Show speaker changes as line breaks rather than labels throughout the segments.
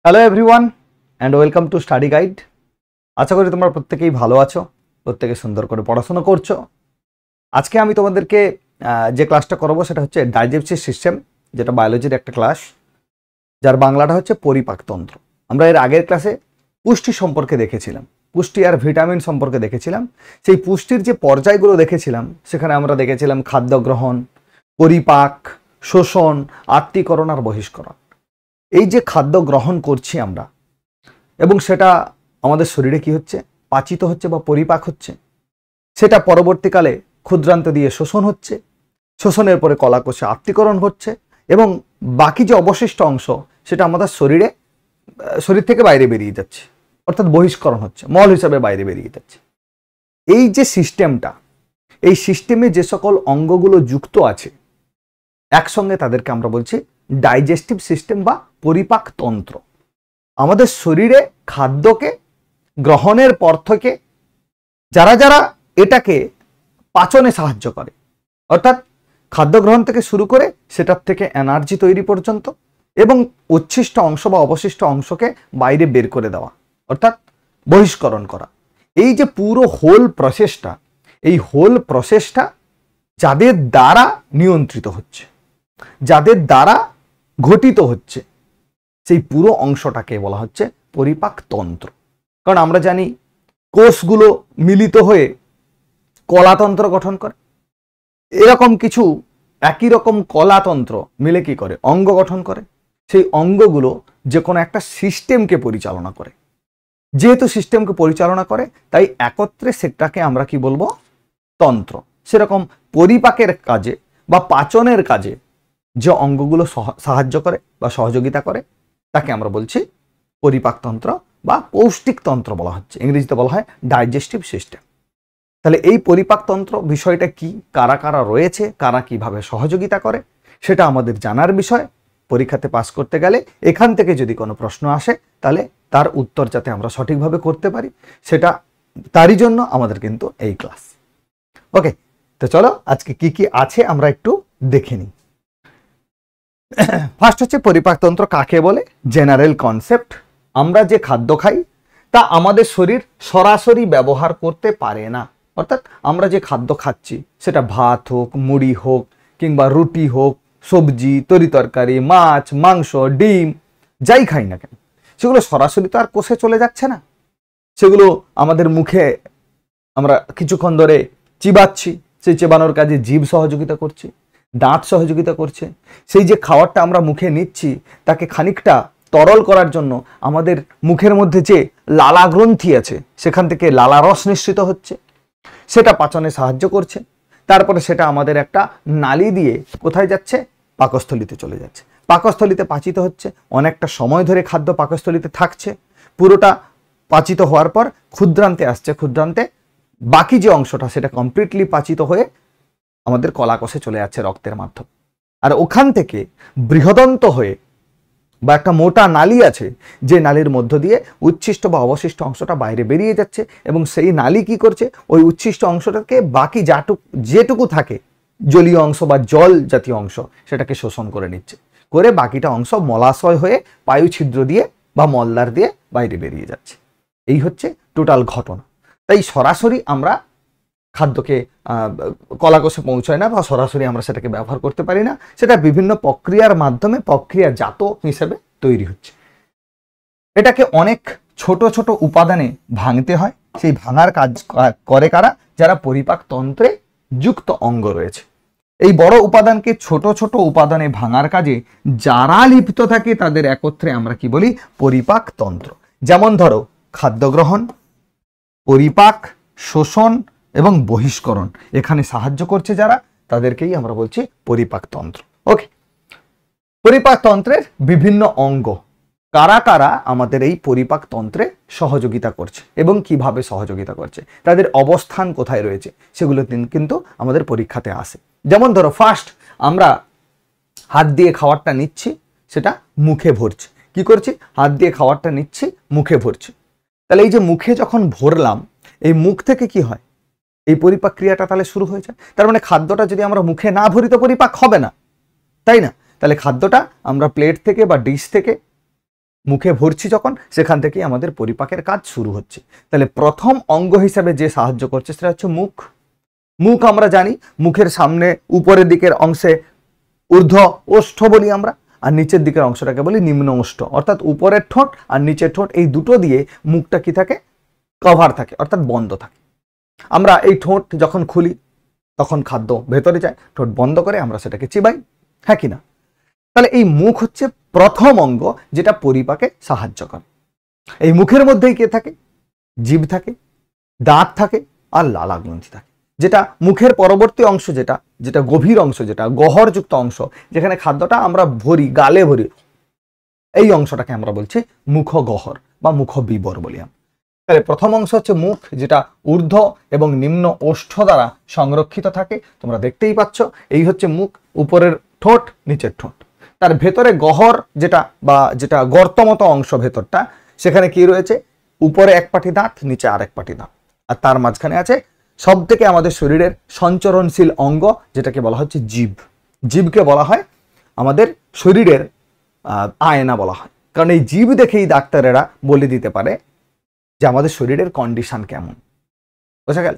Hello everyone and welcome to study guide. আশা করি তোমরা প্রত্যেকেই ভালো আছো, প্রত্যেকে সুন্দর করে পড়াশোনা করছো। আজকে আমি তোমাদেরকে যে ক্লাসটা করবো সেটা হচ্ছে ডাইজেস্টিভ সিস্টেম, যেটা বায়োলজির একটা ক্লাস, যার বাংলাটা হচ্ছে পরিপাকতন্ত্র। আমরা এর আগের ক্লাসে পুষ্টি সম্পর্কে দেখেছিলাম, পুষ্টি আর ভিটামিন সম্পর্কে দেখেছিলাম। সেই পুষ্টির যে পর্যায়গুলো দেখেছিলাম সেখানে আমরা দেখেছিলাম খাদ্য গ্রহণ, পরিপাক, শোষণ, আত্তীকরণ আর বহিষ্করণ। এই যে খাদ্য গ্রহণ করছি আমরা এবং সেটা আমাদের শরীরে কি হচ্ছে, পাচিত হচ্ছে বা পরিপাক হচ্ছে, সেটা পরবর্তীকালে ক্ষুদ্রান্ত দিয়ে শোষণ হচ্ছে, শোষণের পরে কলাকোষে আত্তীকরণ হচ্ছে এবং বাকি যে অবশিষ্ট অংশ সেটা আমাদের শরীর থেকে বাইরে বেরিয়ে যাচ্ছে, অর্থাৎ বহিষ্করণ হচ্ছে, মল হিসাবে বাইরে বেরিয়ে যাচ্ছে। এই যে সিস্টেমটা, এই সিস্টেমে যে সকল অঙ্গগুলো যুক্ত আছে একসঙ্গে তাদেরকে আমরা বলছি ডাইজেস্টিভ সিস্টেম বা পরিপাকতন্ত্র। আমাদের শরীরে খাদ্যকে গ্রহণের পর থেকে যারা যারা এটাকে পাচনে সাহায্য করে, অর্থাৎ খাদ্য গ্রহণ থেকে শুরু করে সেটার থেকে এনার্জি তৈরি পর্যন্ত এবং উচ্ছিষ্ট অংশ বা অবশিষ্ট অংশকে বাইরে বের করে দেওয়া, অর্থাৎ বহিষ্করণ করা, এই যে পুরো হোল প্রসেসটা, এই হোল প্রসেসটা যাদের দ্বারা নিয়ন্ত্রিত হচ্ছে, যাদের দ্বারা ঘটিত হচ্ছে, সেই পুরো অংশটাকে বলা হচ্ছে পরিপাকতন্ত্র। কারণ আমরা জানি কোষগুলো মিলিত হয়ে কলাতন্ত্র গঠন করে, এরকম কিছু একই রকম কলাতন্ত্র মিলে কি করে, অঙ্গ গঠন করে। সেই অঙ্গগুলো যে কোনো একটা সিস্টেমকে পরিচালনা করে, যেহেতু সিস্টেমকে পরিচালনা করে তাই একত্রে সেটাকে আমরা কি বলবো, তন্ত্র। সেরকম পরিপাকের কাজে বা পাচনের কাজে যে অঙ্গগুলো সাহায্য করে বা সহযোগিতা করে তাকে আমরা বলছি পরিপাকতন্ত্র বা পৌষ্টিকতন্ত্র বলা হচ্ছে, ইংরেজিতে বলা হয় ডাইজেস্টিভ সিস্টেম। তাহলে এই পরিপাকতন্ত্র বিষয়টা কি, কারা কারা রয়েছে, কারা কিভাবে সহযোগিতা করে, সেটা আমাদের জানার বিষয়। পরীক্ষাতে পাস করতে গেলে এখান থেকে যদি কোনো প্রশ্ন আসে তাহলে তার উত্তর যাতে আমরা সঠিকভাবে করতে পারি, সেটা তারই জন্য আমাদের কিন্তু এই ক্লাস। ওকে, তো চলো আজকে কি কি আছে আমরা একটু দেখে নিই। ফার্স্ট হচ্ছে পরিপাকতন্ত্র কাকে বলে, জেনারেল কনসেপ্ট। আমরা যে খাদ্য খাই তা আমাদের শরীর সরাসরি ব্যবহার করতে পারে না, অর্থাৎ আমরা যে খাদ্য খাচ্ছি সেটা ভাত হোক, মুড়ি হোক, কিংবা রুটি হোক, সবজি, তরিতরকারি, মাছ, মাংস, ডিম, যাই খাই না কেন, সেগুলো সরাসরি তো আর কোষে চলে যাচ্ছে না। সেগুলো আমাদের মুখে আমরা কিছুক্ষণ ধরে চিবাচ্ছি, সেই চেবানোর কাজে জিভ সহযোগিতা করছে, দাঁত সহযোগিতা করছে। সেই যে খাবারটা আমরা মুখে নিচ্ছি তাকে খানিকটা তরল করার জন্য আমাদের মুখের মধ্যে যে লালা গ্রন্থি আছে সেখান থেকে লালা রস নিঃসৃত হচ্ছে, সেটা পাচনে সাহায্য করছে। তারপরে সেটা আমাদের একটা নালী দিয়ে কোথায় যাচ্ছে, পাকস্থলিতে চলে যাচ্ছে, পাকস্থলিতে পাচিত হচ্ছে, অনেকটা সময় ধরে খাদ্য পাকস্থলিতে থাকছে, পুরোটা পাচিত হওয়ার পর ক্ষুদ্রান্তে আসছে, ক্ষুদ্রান্তে বাকি যে অংশটা সেটা কমপ্লিটলি পাচিত হয়ে আমাদের কলাকোষে চলে যাচ্ছে রক্তের মাধ্যমে। আর ওখান থেকে বৃহদন্ত হয়ে বা একটা মোটা নালী আছে, যে নালীর মধ্য দিয়ে উচ্ছিষ্ট বা অবশিষ্ট অংশটা বাইরে বেরিয়ে যাচ্ছে এবং সেই নালী কি করছে, ওই উচ্ছিষ্ট অংশটাকে বাকি যেটুকু থাকে জলীয় অংশ বা জল জাতীয় অংশ সেটাকে শোষণ করে নিচ্ছে, করে বাকিটা অংশ মলাশয় হয়ে পায়ু ছিদ্র দিয়ে বা মলদ্বার দিয়ে বাইরে বেরিয়ে যাচ্ছে। এই হচ্ছে টোটাল ঘটনা। তাই সরাসরি আমরা খাদ্যকে কলাকোষে পৌঁছায় না বা সরাসরি আমরা সেটাকে ব্যবহার করতে পারি না, সেটা বিভিন্ন প্রক্রিয়ার মাধ্যমে প্রক্রিয়াজাত হিসেবে তৈরি হচ্ছে। এটাকে অনেক ছোট ছোট উপাদানে ভাঙতে হয়। সেই ভাঙার কাজ করে কারা, যারা পরিপাকতন্ত্রে যুক্ত অঙ্গ রয়েছে। এই বড় উপাদানকে ছোট ছোট উপাদানে ভাঙার কাজে যারা লিপ্ত থাকে তাদের একত্রে আমরা কি বলি, পরিপাকতন্ত্র। যেমন ধরো খাদ্য গ্রহণ, পরিপাক, শোষণ এবং বহিষ্করণ, এখানে সাহায্য করছে যারা, তাদেরকেই আমরা বলছি পরিপাকতন্ত্র। ওকে, পরিপাকতন্ত্রের বিভিন্ন অঙ্গ, কারা কারা আমাদের এই পরিপাকতন্ত্রে সহযোগিতা করছে এবং কিভাবে সহযোগিতা করছে, তাদের অবস্থান কোথায় রয়েছে, সেগুলো কিন্তু আমাদের পরীক্ষাতে আসে। যেমন ধরো ফার্স্ট আমরা হাত দিয়ে খাবারটা নিচ্ছি, সেটা মুখে ভরছি। কি করছি, হাত দিয়ে খাবারটা নিচ্ছি, মুখে ভরছি। তাহলে এই যে মুখে যখন ভরলাম, এই মুখ থেকে কি হয়, এই পরিপাক ক্রিয়াটা তাহলে শুরু হয়ে যায়। তার মানে খাদ্যটা যদি আমরা মুখে না ভরি তো পরিপাক হবে না, তাই না? তাহলে খাদ্যটা আমরা প্লেট থেকে বা ডিশ থেকে মুখে ভরছি যখন, সেখান থেকেই আমাদের পরিপাকের কাজ শুরু হচ্ছে। তাহলে প্রথম অঙ্গ হিসাবে যে সাহায্য করছে সেটা হচ্ছে মুখ। মুখ আমরা জানি মুখের সামনে উপরের দিকের অংশে ঊর্ধ্ব ওষ্ঠ বলি আমরা, আর নিচের দিকের অংশটাকে বলি নিম্ন ওষ্ঠ, অর্থাৎ উপরের ঠোঁট আর নিচের ঠোঁট এই দুটো দিয়ে মুখটা কি থাকে, কভার থাকে, অর্থাৎ বন্ধ থাকে। আমরা এই ঠোঁট যখন খুলি তখন খাদ্য ভেতরে যায়, ঠোঁট বন্ধ করে আমরা সেটাকে চিবাই, হ্যাঁ কি না? তাহলে এই মুখ হচ্ছে প্রথম অঙ্গ যেটা পরিপাকে সাহায্য করে। এই মুখের মধ্যেই কে থাকে, জিভ থাকে, দাঁত থাকে আর লালা গ্রন্থি থাকে। যেটা মুখের পরবর্তী অংশ, যেটা যেটা গভীর অংশ, যেটা গহরযুক্ত অংশ, যেখানে খাদ্যটা আমরা ভরি, গালে ভরি, এই অংশটাকে আমরা বলছি মুখগহ্বর বা মুখবিবর বলি আমরা। তাহলে প্রথম অংশ হচ্ছে মুখ, যেটা ঊর্ধ্ব এবং নিম্ন ওষ্ঠ দ্বারা সংরক্ষিত থাকে। তোমরা দেখতেই পাচ্ছ, এই হচ্ছে মুখ, উপরের ঠোঁট, নিচের ঠোঁট। তার ভেতরে গহ্বর যেটা গর্ত মতো অংশ ভেতরটা, সেখানে কি রয়েছে, উপরে এক পাটি দাঁত, নিচে আরেক পাটি দাঁত, আর তার মাঝখানে আছে সব থেকে আমাদের শরীরের সঞ্চরণশীল অঙ্গ, যেটাকে বলা হচ্ছে জিভ। জিভকে বলা হয় আমাদের শরীরের আয়না বলা হয়, কারণ এই জিভ দেখেই ডাক্তারেরা বলে দিতে পারে যে আমাদের শরীরের কন্ডিশন কেমন। বোঝা গেল?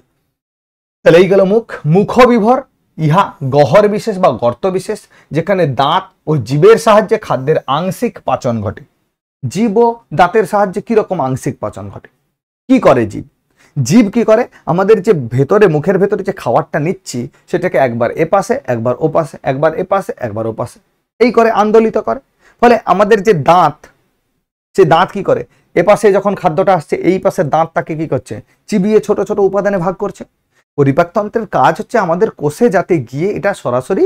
তাহলে এই গেল মুখ। মুখবিভর, ইহা গহ্বর বিশেষ বা গর্ত বিশেষ, যেখানে দাঁত ও জীবের সাহায্যে খাদ্যের আংশিক পাচন ঘটে। জীব ও দাঁতের সাহায্যে কিরকম আংশিক পাচন ঘটে, কি করে জীব? জীব কি করে, আমাদের যে ভেতরে মুখের ভেতরে যে খাবারটা নিচ্ছি সেটাকে একবার এ পাশে, একবার ও পাশে, একবার এ পাশে, একবার ও পাশে, এই করে আন্দোলিত করে। ফলে আমাদের যে দাঁত, সে দাঁত কি করে, এ পাশে যখন খাদ্যটা আসছে এই পাশে দাঁতটাকে কি করছে, চিবিয়ে ছোট ছোট উপাদানে ভাগ করছে। পরিপাকতন্ত্রের কাজ হচ্ছে আমাদের কোষে যাতে গিয়ে এটা সরাসরি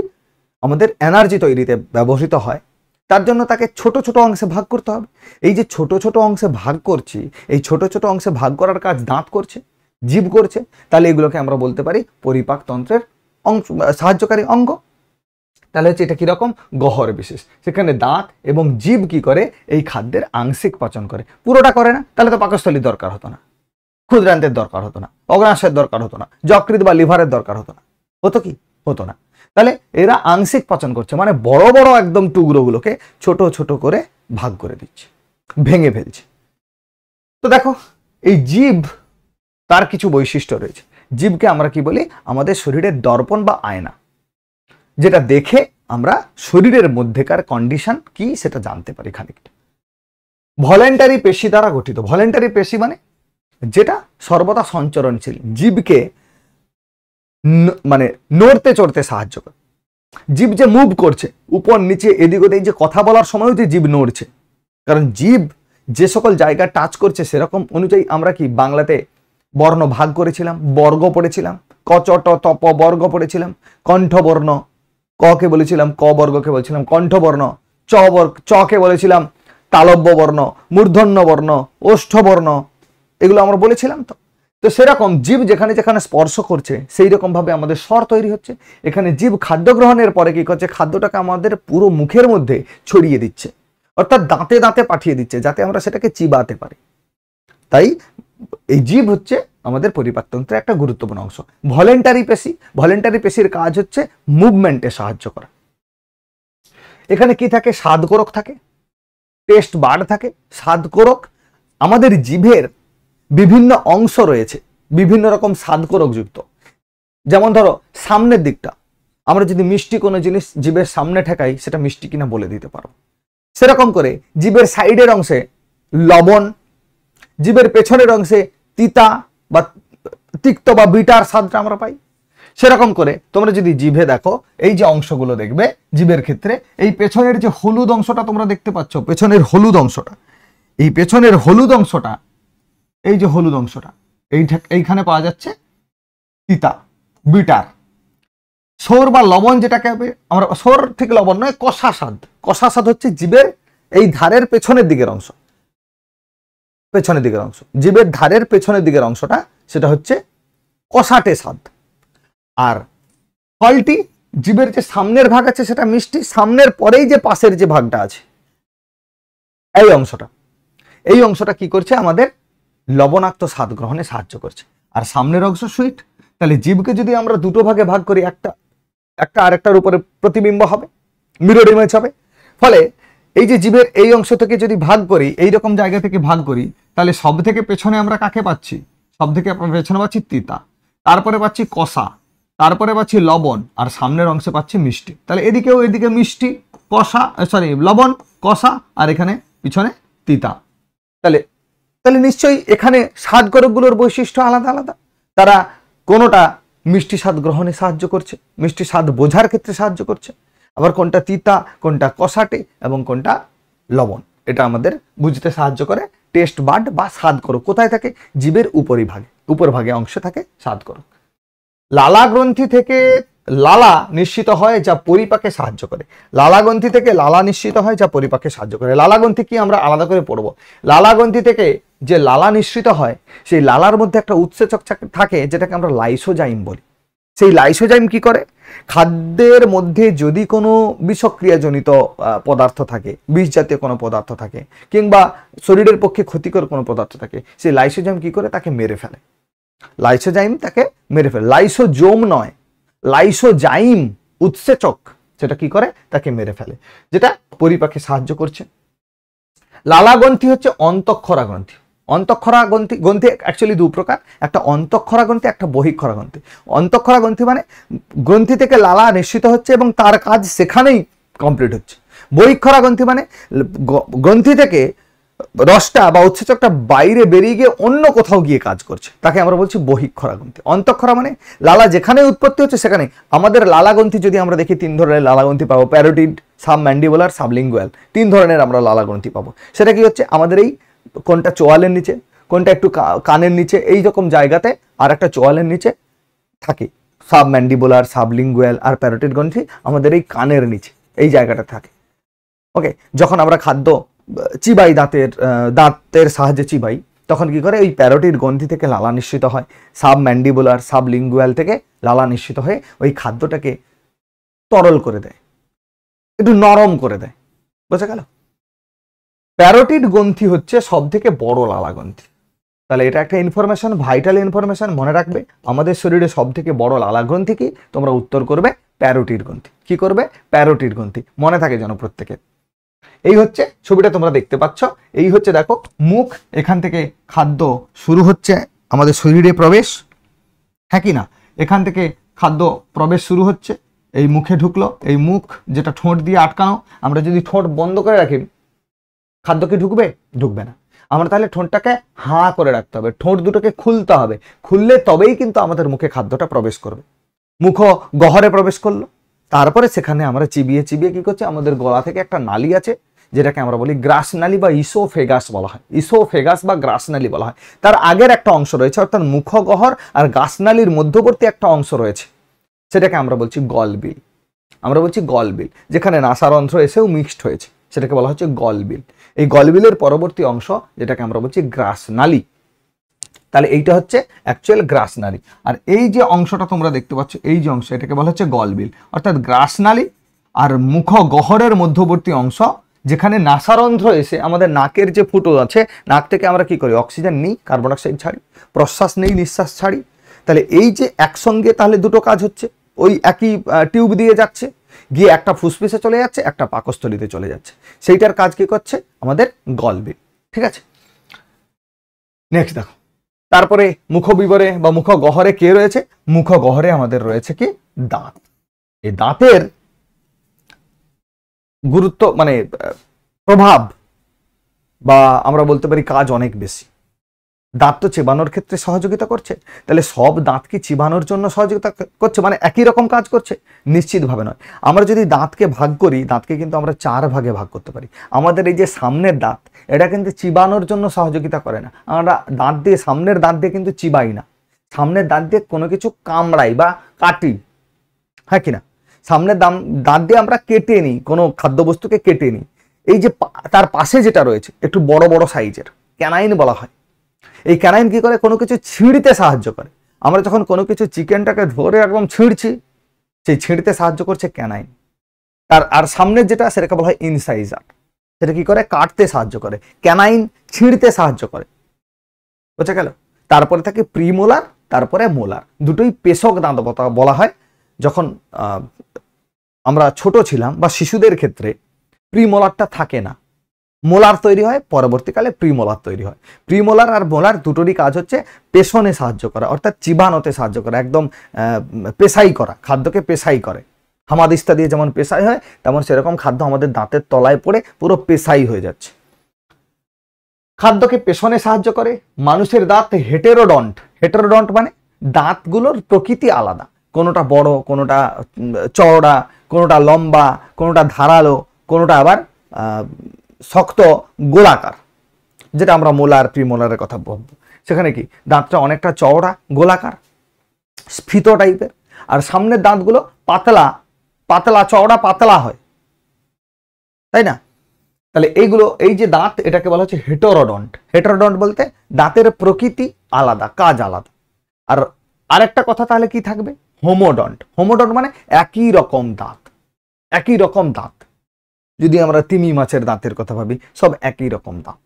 আমাদের এনার্জি তৈরিতে ব্যবহৃত হয়, তার জন্য তাকে ছোট ছোট অংশে ভাগ করতে হবে। এই যে ছোট ছোট অংশে ভাগ করছি, এই ছোট ছোট অংশে ভাগ করার কাজ দাঁত করছে, জীব করছে। তাহলে এগুলোকে আমরা বলতে পারি পরিপাকতন্ত্রের অংশ, সাহায্যকারী অঙ্গ। তাহলে হচ্ছে এটা কিরকম, গহ্বর বিশেষ, সেখানে দাঁত এবং জীব কি করে, এই খাদ্যের আংশিক পাচন করে, পুরোটা করে না। তাহলে তো পাকস্থলীর দরকার হতো না, ক্ষুদ্রান্তের দরকার হতো না, অগ্নাশয়ের দরকার হতো না, যকৃৎ বা লিভারের দরকার হতো না, হতো কি, হতো না। তাহলে এরা আংশিক পাচন করছে, মানে বড় বড় একদম টুকরোগুলোকে ছোট ছোট করে ভাগ করে দিচ্ছে, ভেঙে ফেলছে। তো দেখো, এই জীব, তার কিছু বৈশিষ্ট্য রয়েছে। জীবকে আমরা কি বলি, আমাদের শরীরের দর্পণ বা আয়না, যেটা দেখে আমরা শরীরের মধ্যেকার কন্ডিশন কি সেটা জানতে পারি খানিকটা। ভলেন্টারি পেশি দ্বারা গঠিত। ভলেন্টারি পেশি মানে যেটা সর্বদা সঞ্চরণশীল, জীবকে মানে নড়তে চড়তে সাহায্য করে। জীব যে মুভ করছে উপর নিচে এদিক ওদিক, যে কথা বলার সময়ও যে জীব নড়ছে, কারণ জীব যে সকল জায়গা টাচ করছে সেরকম অনুযায়ী আমরা কি বাংলাতে বর্ণ ভাগ করেছিলাম, বর্গ পড়েছিলাম, ক চ ট ত প বর্গ পড়েছিলাম, কণ্ঠবর্ণ ক কে বলেছিলাম, ক বর্গকে বলেছিলাম কণ্ঠবর্ণ, চ কে বলেছিলাম তালব্য বর্ণ, মূর্ধন্য বর্ণ, ওষ্ঠ বর্ণ, এগুলো আমরা বলেছিলাম। তো সেরকম জীব যেখানে যেখানে স্পর্শ করছে সেই রকম ভাবে আমাদের স্বর তৈরি হচ্ছে। এখানে জীব খাদ্য গ্রহণের পরে কি করছে, খাদ্যটাকে আমাদের পুরো মুখের মধ্যে ছড়িয়ে দিচ্ছে, অর্থাৎ দাঁতে দাঁতে পাঠিয়ে দিচ্ছে, যাতে আমরা সেটাকে চিবাতে পারি। তাই এই জীব হচ্ছে আমাদের পরিপাকতন্ত্রের একটা গুরুত্বপূর্ণ অংশ। ভলেন্টারি পেশি, ভলেন্টারি পেশির কাজ হচ্ছে মুভমেন্টে সাহায্য করা। এখানে কি থাকে, স্বাদকোরক থাকে, টেস্ট বার্ড থাকে। স্বাদকোরক, আমাদের জিভের বিভিন্ন অংশ রয়েছে বিভিন্ন রকম স্বাদকোরক যুক্ত। যেমন ধরো সামনের দিকটা, আমরা যদি মিষ্টি কোনো জিনিস জিভের সামনে ঠেকাই সেটা মিষ্টি কিনা বলে দিতে পারবো। সেরকম করে জিভের সাইডের অংশে লবণ, জিভের পেছনের অংশে তিতা বা তিক্ত বা বিটার স্বাদটা আমরা পাই। সেরকম করে তোমরা যদি জিভে দেখো, এই যে অংশগুলো দেখবে জিভের ক্ষেত্রে, এই পেছনের যে হলুদ অংশটা তোমরা দেখতে পাচ্ছ, পেছনের হলুদ অংশটা, এই পেছনের হলুদ অংশটা, এই যে হলুদ অংশটা, এইখানে পাওয়া যাচ্ছে তিতা, বিটার। সৌর বা লবণ যেটাকে আমরা, সৌর থেকে লবণ নয়, কষা স্বাদ। কষা স্বাদ হচ্ছে জিভের এই ধারের পেছনের দিকের অংশ, পেছনের দিকের অংশ, জিভের ধারের পেছনের দিকের অংশটা, সেটা হচ্ছে কষাটে স্বাদ। আর ফলটি, জিভের যে সামনের ভাগ আছে সেটা মিষ্টি, সামনের পরেই যে পাশের যে ভাগটা আছে এই অংশটা কি করছে, আমাদের লবণাক্ত স্বাদ গ্রহণে সাহায্য করছে। আর সামনের অংশ সুইট। তাহলে জীবকে যদি আমরা দুটো ভাগে ভাগ করি, একটা আরেকটার উপরে প্রতিবিম্ব হবে, মিরর ইমেজ হবে। ফলে এই যে জীবের এই অংশ থেকে যদি ভাগ করি, এইরকম জায়গা থেকে ভাগ করি, তাহলে সব থেকে পেছনে আমরা কাকে পাচ্ছি? সব থেকে পেছনে পাচ্ছি তিতা, তারপরে পাচ্ছি কষা, তারপরে পাচ্ছি লবণ, আর সামনের অংশে পাচ্ছি মিষ্টি। তাহলে এদিকেও এদিকে মিষ্টি, কষা, লবণ, কষা, আর এখানে পিছনে তিতা। তাহলে তাহলে নিশ্চয়ই এখানে স্বাদ করকগুলোর বৈশিষ্ট্য আলাদা আলাদা। তারা কোনোটা মিষ্টি স্বাদ গ্রহণে সাহায্য করছে, মিষ্টি স্বাদ বোঝার ক্ষেত্রে সাহায্য করছে, আবার কোনটা তিতা, কোনটা কষাটে এবং কোনটা লবণ, এটা আমাদের বুঝতে সাহায্য করে। টেস্ট বাড বা স্বাদ করক কোথায় থাকে? জীবের উপরভাগে অংশে থাকে স্বাদ করক। লালা গ্রন্থি থেকে লালা নিঃসৃত হয় যা পরিপাকে সাহায্য করে। লালা গ্রন্থি থেকে লালা নিঃসৃত হয় যা পরিপাকে সাহায্য করে। লালা গ্রন্থি কি আমরা আলাদা করে পড়ব। লালা গ্রন্থি থেকে যে লালা নিঃসৃত হয়, সেই লালার মধ্যে একটা উৎসেচক থাকে যেটাকে আমরা লাইসোজাইম বলি। সেই লাইসোজাইম কি করে? খাদ্যের মধ্যে যদি কোনো বিষক্রিয়াজনিত পদার্থ থাকে, বিষ জাতীয় কোনো পদার্থ থাকে, কিংবা শরীরের পক্ষে ক্ষতিকর কোনো পদার্থ থাকে, সেই লাইসোজাইম কি করে? তাকে মেরে ফেলে। লাইসোজাইম তাকে মেরে ফেলে। লাইসোজোম নয়, লাইসোজাইম উৎসেচক, সেটা কি করে? তাকে মেরে ফেলে, যেটা পরিপাকে সাহায্য করছে। লালা গ্রন্থি হচ্ছে অন্তঃক্ষরা গ্রন্থি। অন্তঃক্ষরা গ্রন্থি অ্যাকচুয়ালি দু প্রকার, একটা অন্তঃক্ষরা গ্রন্থি, একটা বহিঃক্ষরা গ্রন্থি। অন্তঃক্ষরা গ্রন্থি মানে গ্রন্থি থেকে লালা নিঃসৃত হচ্ছে এবং তার কাজ সেখানেই কমপ্লিট হচ্ছে। বহিঃক্ষরা গ্রন্থি মানে গ্রন্থি থেকে রসটা বা উৎসেচকটা বাইরে বেরিয়ে গিয়ে অন্য কোথাও গিয়ে কাজ করছে, তাকে আমরা বলছি বহিঃক্ষরা গ্রন্থি। অন্তঃক্ষরা মানে লালা যেখানে উৎপত্তি হচ্ছে সেখানে। আমাদের লালা গ্রন্থি যদি আমরা দেখি, তিন ধরনের লালা গ্রন্থি পাবো, প্যারোটিড, সাবম্যান্ডিবুলার, সাবলিঙ্গুয়াল, তিন ধরনের আমরা লালা গ্রন্থি পাবো। সেটা কি হচ্ছে? আমাদের এই কোনটা চোয়ালের নিচে, কোনটা একটু কানের নিচে, এই রকম জায়গাতে, আর একটা চোয়ালের নিচে থাকে। সাবম্যান্ডিবুলার, সাবলিঙ্গুয়াল আর প্যারোটিড গ্রন্থি আমাদের এই কানের নিচে, এই জায়গাটা থাকে। ওকে, যখন আমরা খাদ্য চিবাই, দাঁতের সাহায্যে চিবাই, তখন কি করে? ওই প্যারোটিড গ্রন্থি থেকে লালা নিঃসৃত হয়, সাবম্যান্ডিবুলার, সাবলিঙ্গুয়াল থেকে লালা নিঃসৃত হয়ে ওই খাদ্যটাকে তরল করে দেয়, একটু নরম করে দেয়। বোঝা গেল? প্যারোটিড গ্রন্থি হচ্ছে সব থেকে বড় লালা গ্রন্থি। তাহলে এটা একটা ইনফরমেশন, ভাইটাল ইনফরমেশন, মনে রাখবে। আমাদের শরীরে সব থেকে বড় লালা গ্রন্থি কি? তোমরা উত্তর করবে প্যারোটিড গ্রন্থি। কি করবে? প্যারোটিড গ্রন্থি। মনে থাকে যেন প্রত্যেকের। এই হচ্ছে ছবিটা তোমরা দেখতে পাচ্ছ। এই হচ্ছে দেখো মুখ, এখান থেকে খাদ্য শুরু হচ্ছে আমাদের শরীরে প্রবেশ, হ্যাঁ কি না? এখান থেকে খাদ্য প্রবেশ শুরু হচ্ছে, এই মুখে ঢুকলো। এই মুখ যেটা ঠোঁট দিয়ে আটকানো, আমরা যদি ঠোঁট বন্ধ করে রাখি, খাদ্য কি ঢুকবে? ঢুকবে না। আমরা তাহলে ঠোঁটটাকে হাঁ করে রাখতে হবে, ঠোঁট দুটোকে খুলতে হবে। খুললে তবেই কিন্তু আমাদের মুখে খাদ্যটা প্রবেশ করবে। মুখ গহরে প্রবেশ করলো, তারপরে সেখানে আমরা চিবিয়ে চিবিয়ে কি করছে? আমাদের গলা থেকে একটা নালী আছে, যেটাকে আমরা বলি গ্রাস নালী বা ইসোফেগাস বলা হয়। ইসোফেগাস বা গ্রাস নালী বলা হয়। তার আগের একটা অংশ রয়েছে, অর্থাৎ মুখগহ্বর আর গাসনালীর মধ্যবর্তী একটা অংশ রয়েছে, সেটাকে আমরা বলছি গলবিল। আমরা বলছি গলবিল, যেখানে নাসারন্ধ্র এসেও মিক্সড হয়েছে, সেটাকে বলা হচ্ছে গলবিল। এই গলবিলের পরবর্তী অংশ, যেটাকে আমরা বলছি গ্রাস নালী। তাহলে এইটা হচ্ছে অ্যাকচুয়াল গ্রাস নালী। আর এই যে অংশটা তোমরা দেখতে পাচ্ছ, এই যে অংশ, এটাকে বলা হচ্ছে গলবিল। অর্থাৎ গ্রাস নালী আর মুখগহ্বরের মধ্যবর্তী অংশ, যেখানে নাসারন্ধ্র এসে আমাদের নাকের যে ফুটো আছে, নাক থেকে আমরা কি করি? অক্সিজেন নিই, কার্বন ডাইঅক্সাইড ছাড়ি, প্রশ্বাস নেই, নিঃশ্বাস ছাড়ি। তাহলে এই যে একসঙ্গে তাহলে দুটো কাজ হচ্ছে, ওই একই টিউব দিয়ে যাচ্ছে, গিয়ে একটা ফুসফুসে চলে যাচ্ছে, একটা পাকস্থলীতে চলে যাচ্ছে। সেইটার কাজ কি করছে? আমাদের গলবিল। ঠিক আছে, নেক্সট দেখো। তারপরে মুখবিবরে বা মুখগহ্বরে কে রয়েছে? মুখগহ্বরে আমাদের রয়েছে কি? দাঁত। এই দাঁতের গুরুত্ব মানে প্রভাব বা আমরা বলতে পারি কাজ অনেক বেশি। দাঁত তো চিবানোর ক্ষেত্রে সহযোগিতা করছে, তাহলে সব দাঁত কি চিবানোর জন্য সহযোগিতা করছে, মানে একই রকম কাজ করছে? নিশ্চিতভাবে নয়। আমরা যদি দাঁতকে ভাগ করি, দাঁতকে কিন্তু আমরা 4 ভাগে ভাগ করতে পারি। আমাদের এই যে সামনের দাঁত, এটা কিন্তু চিবানোর জন্য সহযোগিতা করে না। আমরা দাঁত দিয়ে, সামনের দাঁত দিয়ে কিন্তু চিবাই না, সামনের দাঁত দিয়ে কোনো কিছু কামড়াই বা কাটি, হ্যাঁ কিনা? সামনের দাঁত দিয়ে আমরা কেটে নিই, কোনো খাদ্যবস্তুকে কেটে নিই। এই যে তার পাশে যেটা রয়েছে একটু বড় বড় সাইজের, ক্যানাইন বলা হয়। এই ক্যানাইন কি করে? কোনো কিছু ছিঁড়তে সাহায্য করে। আমরা যখন কোনো কিছু চিকেনটাকে ধরে একদম ছিঁড়ছি, সেই ছিঁড়তে সাহায্য করছে ক্যানাইন। আর সামনের যেটা, সেটাকে বলা হয় ইনসাইজার, সেটা কি করে? কাটতে সাহায্য করে। ক্যানাইন ছিঁড়তে সাহায্য করে। বুঝা গেল? তারপরে থাকে প্রিমোলার, তারপরে মোলার। দুটোই পেশক দাঁত বলা হয়। যখন আমরা ছোট ছিলাম বা শিশুদের ক্ষেত্রে প্রিমোলারটা থাকে না, মোলার তৈরি হয়, পরবর্তীকালে প্রিমোলার তৈরি হয়। প্রিমোলার আর মোলার দুটোরই কাজ হচ্ছে পেশনে সাহায্য করা, অর্থাৎ চিবানোতে সাহায্য করা, একদম পেশাই করা, খাদ্যকে পেশাই করে। হামাদিস্তা দিয়ে যেমন পেশাই হয়, তেমন সেরকম খাদ্য আমাদের দাঁতের তলায় পড়ে পুরো পেশাই হয়ে যাচ্ছে। খাদ্যকে পেশনে সাহায্য করে। মানুষের দাঁত হেটেরোডন্ট। হেটেরোডন্ট মানে দাঁতগুলোর প্রকৃতি আলাদা, কোনোটা বড়, কোনোটা চওড়া, কোনোটা লম্বা, কোনোটা ধারালো, কোনোটা আবার শক্ত গোলাকার, যেটা আমরা মোলার প্রিমোলারের কথা বলবো। সেখানে কি দাঁতটা অনেকটা চওড়া গোলাকার স্ফীত টাইপের, আর সামনের দাঁতগুলো পাতলা পাতলা, চওড়া পাতলা হয়, তাই না? তাহলে এইগুলো, এই যে দাঁত, এটাকে বলা হচ্ছে হেটেরোডন্ট। হেটেরোডন্ট বলতে দাঁতের প্রকৃতি আলাদা, কাজ আলাদা। আর আরেকটা কথা তাহলে কি থাকবে? হোমোডন্ট। হোমোডন্ট মানে একই রকম দাঁত, একই রকম দাঁত। যদি আমরা তিমি মাছের দাঁতের কথা ভাবি, সব একই রকম দাঁত,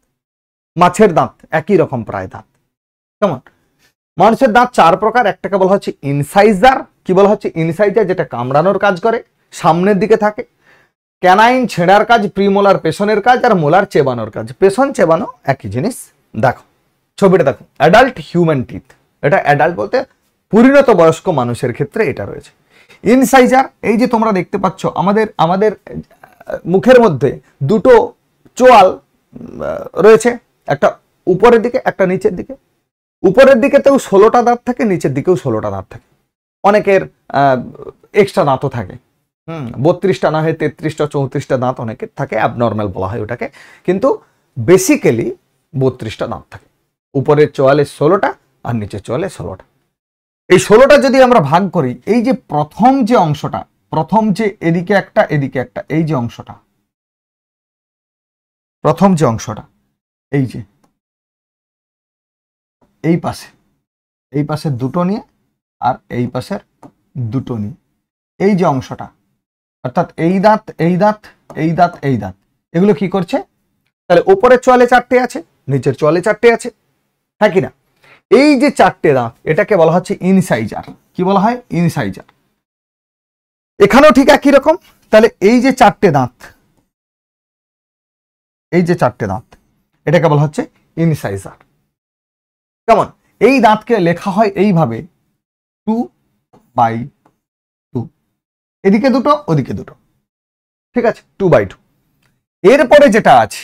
মাছের দাঁত একই রকম প্রায় দাঁত। কেমন? মানুষের দাঁত 4 প্রকার। একটাকে বলা হচ্ছে ইনসাইজার। কি বলা হচ্ছে? ইনসাইজার, যেটা কামড়ানোর কাজ করে, সামনের দিকে থাকে। ক্যানাইন ছেঁড়ার কাজ, প্রিমোলার পেছনের কাজ, আর মোলার চেবানোর কাজ। পেছন চেবানো একই জিনিস। দেখো ছবিটা দেখো, অ্যাডাল্ট হিউম্যান টিথ। এটা অ্যাডাল্ট বলতে পরিণত বয়স্ক মানুষের ক্ষেত্রে এটা রয়েছে। ইনসাইজার, এই যে তোমরা দেখতে পাচ্ছ আমাদের মুখের মধ্যে দুটো চোয়াল রয়েছে, একটা উপরের দিকে, একটা নিচের দিকে। উপরের দিকেতেও 16টা দাঁত থাকে, নিচের দিকেও 16টা দাঁত থাকে। অনেকের এক্সট্রা দাঁতও থাকে, 32টা না হয় 33টা 34টা দাঁত অনেকের থাকে, অ্যাবনর্মাল বলা হয় ওটাকে, কিন্তু বেসিক্যালি 32টা দাঁত থাকে। উপরের চোয়ালে 16টা আর নিচের চোয়ালে 16টা। এই 16টা যদি আমরা ভাগ করি, এই যে প্রথম যে অংশটা, প্রথম যে এদিকে একটা এদিকে একটা, এই যে অংশটা, প্রথম যে অংশটা, এই যে এই পাশের দুটো নিয়ে আর এই পাশের দুটো নিয়ে, এই যে অংশটা, অর্থাৎ এই দাঁত এই দাঁত এই দাঁত এই দাঁত, এগুলো কি করছে? তাহলে উপরের চোয়ালে 4টে আছে, নিচের চোয়ালে 4টে আছে, হ্যাঁ কি না? এই যে 4টে দাঁত, এটাকে বলা হচ্ছে ইনসাইজার। কি বলা হয়? ইনসাইজার। এখানেও ঠিক একই রকম। তাহলে এই যে 4টে দাঁত, এই যে 4টে দাঁত, এটাকে বলা হচ্ছে ইনসাইজার। কেমন? এই দাঁতকে লেখা হয় এইভাবে 2/2, এদিকে দুটো ওদিকে দুটো, ঠিক আছে? 2/2। এরপরে যেটা আছে,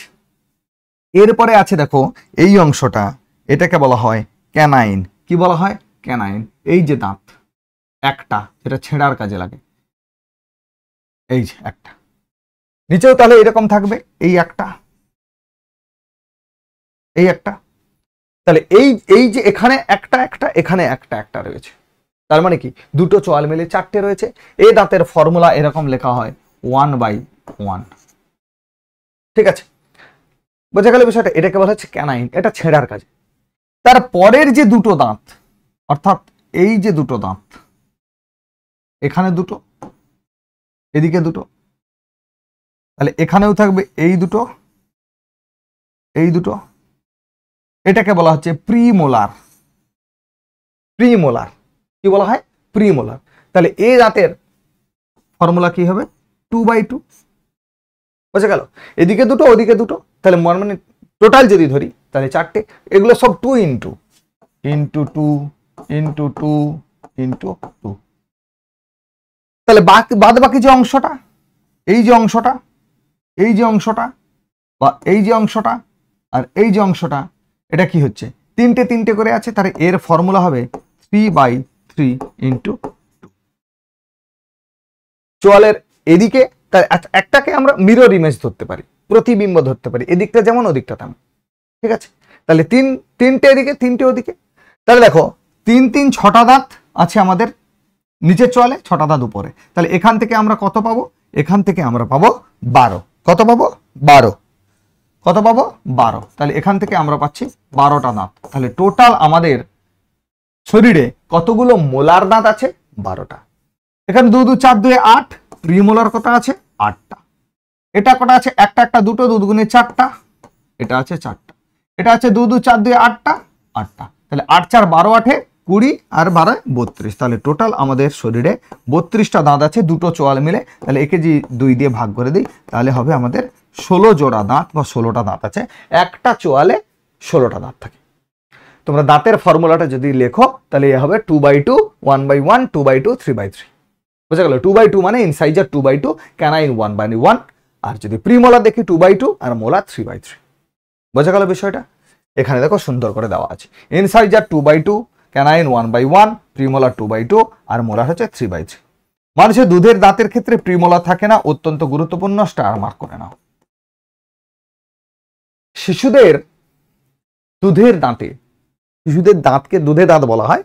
এরপরে আছে দেখো এই অংশটা, এটাকে বলা হয় ক্যানাইন। কি বলা হয়? ক্যানাইন। এই যে দাঁত একটা, যেটা ছেঁড়ার কাজে লাগে, এই যে একটা। নিচেও তাহলে এরকম থাকবে, এই একটা, এই একটা। তাহলে এই যে এখানে একটা একটা, এখানে একটা একটা রয়েছে, তার মানে কি দুটো চোয়াল মিলে 4টে রয়েছে। এই দাঁতের ফর্মুলা এরকম লেখা হয় 1/1, ঠিক আছে? বোঝা গেল বিষয়টা? এটাকে বলা হচ্ছে ক্যানাইন, এটা ছেঁড়ার কাজে। তার পরের যে দুটো দাঁত, অর্থাৎ এই যে দুটো দাঁত, এখানে দুটো, এদিকে দুটো, তাহলে এখানেও থাকবে এই দুটো, এই দুটো, এটাকে বলা হচ্ছে প্রিমোলার। প্রিমোলার কি বলা হয়? প্রিমোলার। তাহলে এই দাঁতের ফর্মুলা কি হবে? 2/2। বোঝা গেল? এদিকে দুটো ওদিকে দুটো, তাহলে মানে টোটাল যদি ধরি তাহলে 4টে। এগুলো সব 2 × 2 × 2 × 2। তাহলে বাদ বাকি যে অংশটা, এই যে অংশটা, এই যে অংশটা, বা এই যে অংশটা আর এই যে অংশটা, এটা কি হচ্ছে? 3টে করে আছে। তাহলে এর ফর্মুলা হবে 3/3 × 2। চোয়ালের এদিকে তার একটাকে আমরা মিরর ইমেজ ধরতে পারি, প্রতিবিম্ব ধরতে পারি, এদিকটা যেমন ওদিকটা তেমন, ঠিক আছে? তাহলে 3টে এদিকে 3টে ওদিকে। তাহলে দেখো 3 3 6টা দাঁত আছে আমাদের নিচের চোয়ালে, 6টা দাঁত উপরে। তাহলে এখান থেকে আমরা কত পাবো? এখান থেকে আমরা পাবো 12। কত পাবো? 12। কত পাবো? 12। তাহলে এখান থেকে আমরা পাচ্ছি 12টা দাঁত। তাহলে টোটাল আমাদের শরীরে কতগুলো মোলার দাঁত আছে? 12টা। এখানে 2 2 4 2 8, প্রিমোলার কত আছে? 8টা। এটা কটা আছে? একটা একটা দুটো, 2 2 4টা, এটা আছে 4টা। এটা আছে 2 2 4 2 8টা, 8টা। তাহলে 8 4 12 8 20 আর 12 32, তাহলে টোটাল আমাদের শরীরে 32টা দাঁত আছে, দুটো চোয়াল মিলে। তাহলে একে যে 2 দিয়ে ভাগ করে দিই তাহলে হবে আমাদের 16 জোড়া দাঁত বা 16টা দাঁত আছে। একটা চোয়ালে 16টা দাঁত থাকে। তোমরা দাঁতের ফর্মুলাটা যদি লেখো তাহলে এ হবে 2/2, 1/1, 2/2, 3/3। বুঝা গেল? 2/2 মানে ইনসাইজার 2/2, ক্যানাইন 1/1, আর যদি প্রিমোলার দেখি 2/2 আর মোলার 3/3। বোঝা গেল বিষয়টা? এখানে দেখো সুন্দর করে দেওয়া আছে, ইনসাইজার 2/2, ক্যানাইন 1/1, প্রিমোলার 2/2 আর মোলার হচ্ছে 3/3। মানুষের দুধের দাঁতের ক্ষেত্রে প্রিমোলার থাকে না, অত্যন্ত গুরুত্বপূর্ণ, স্টার মার্ক করে নাও। শিশুদের দুধের দাঁতে, শিশুদের দাঁতকে দুধের দাঁত বলা হয়,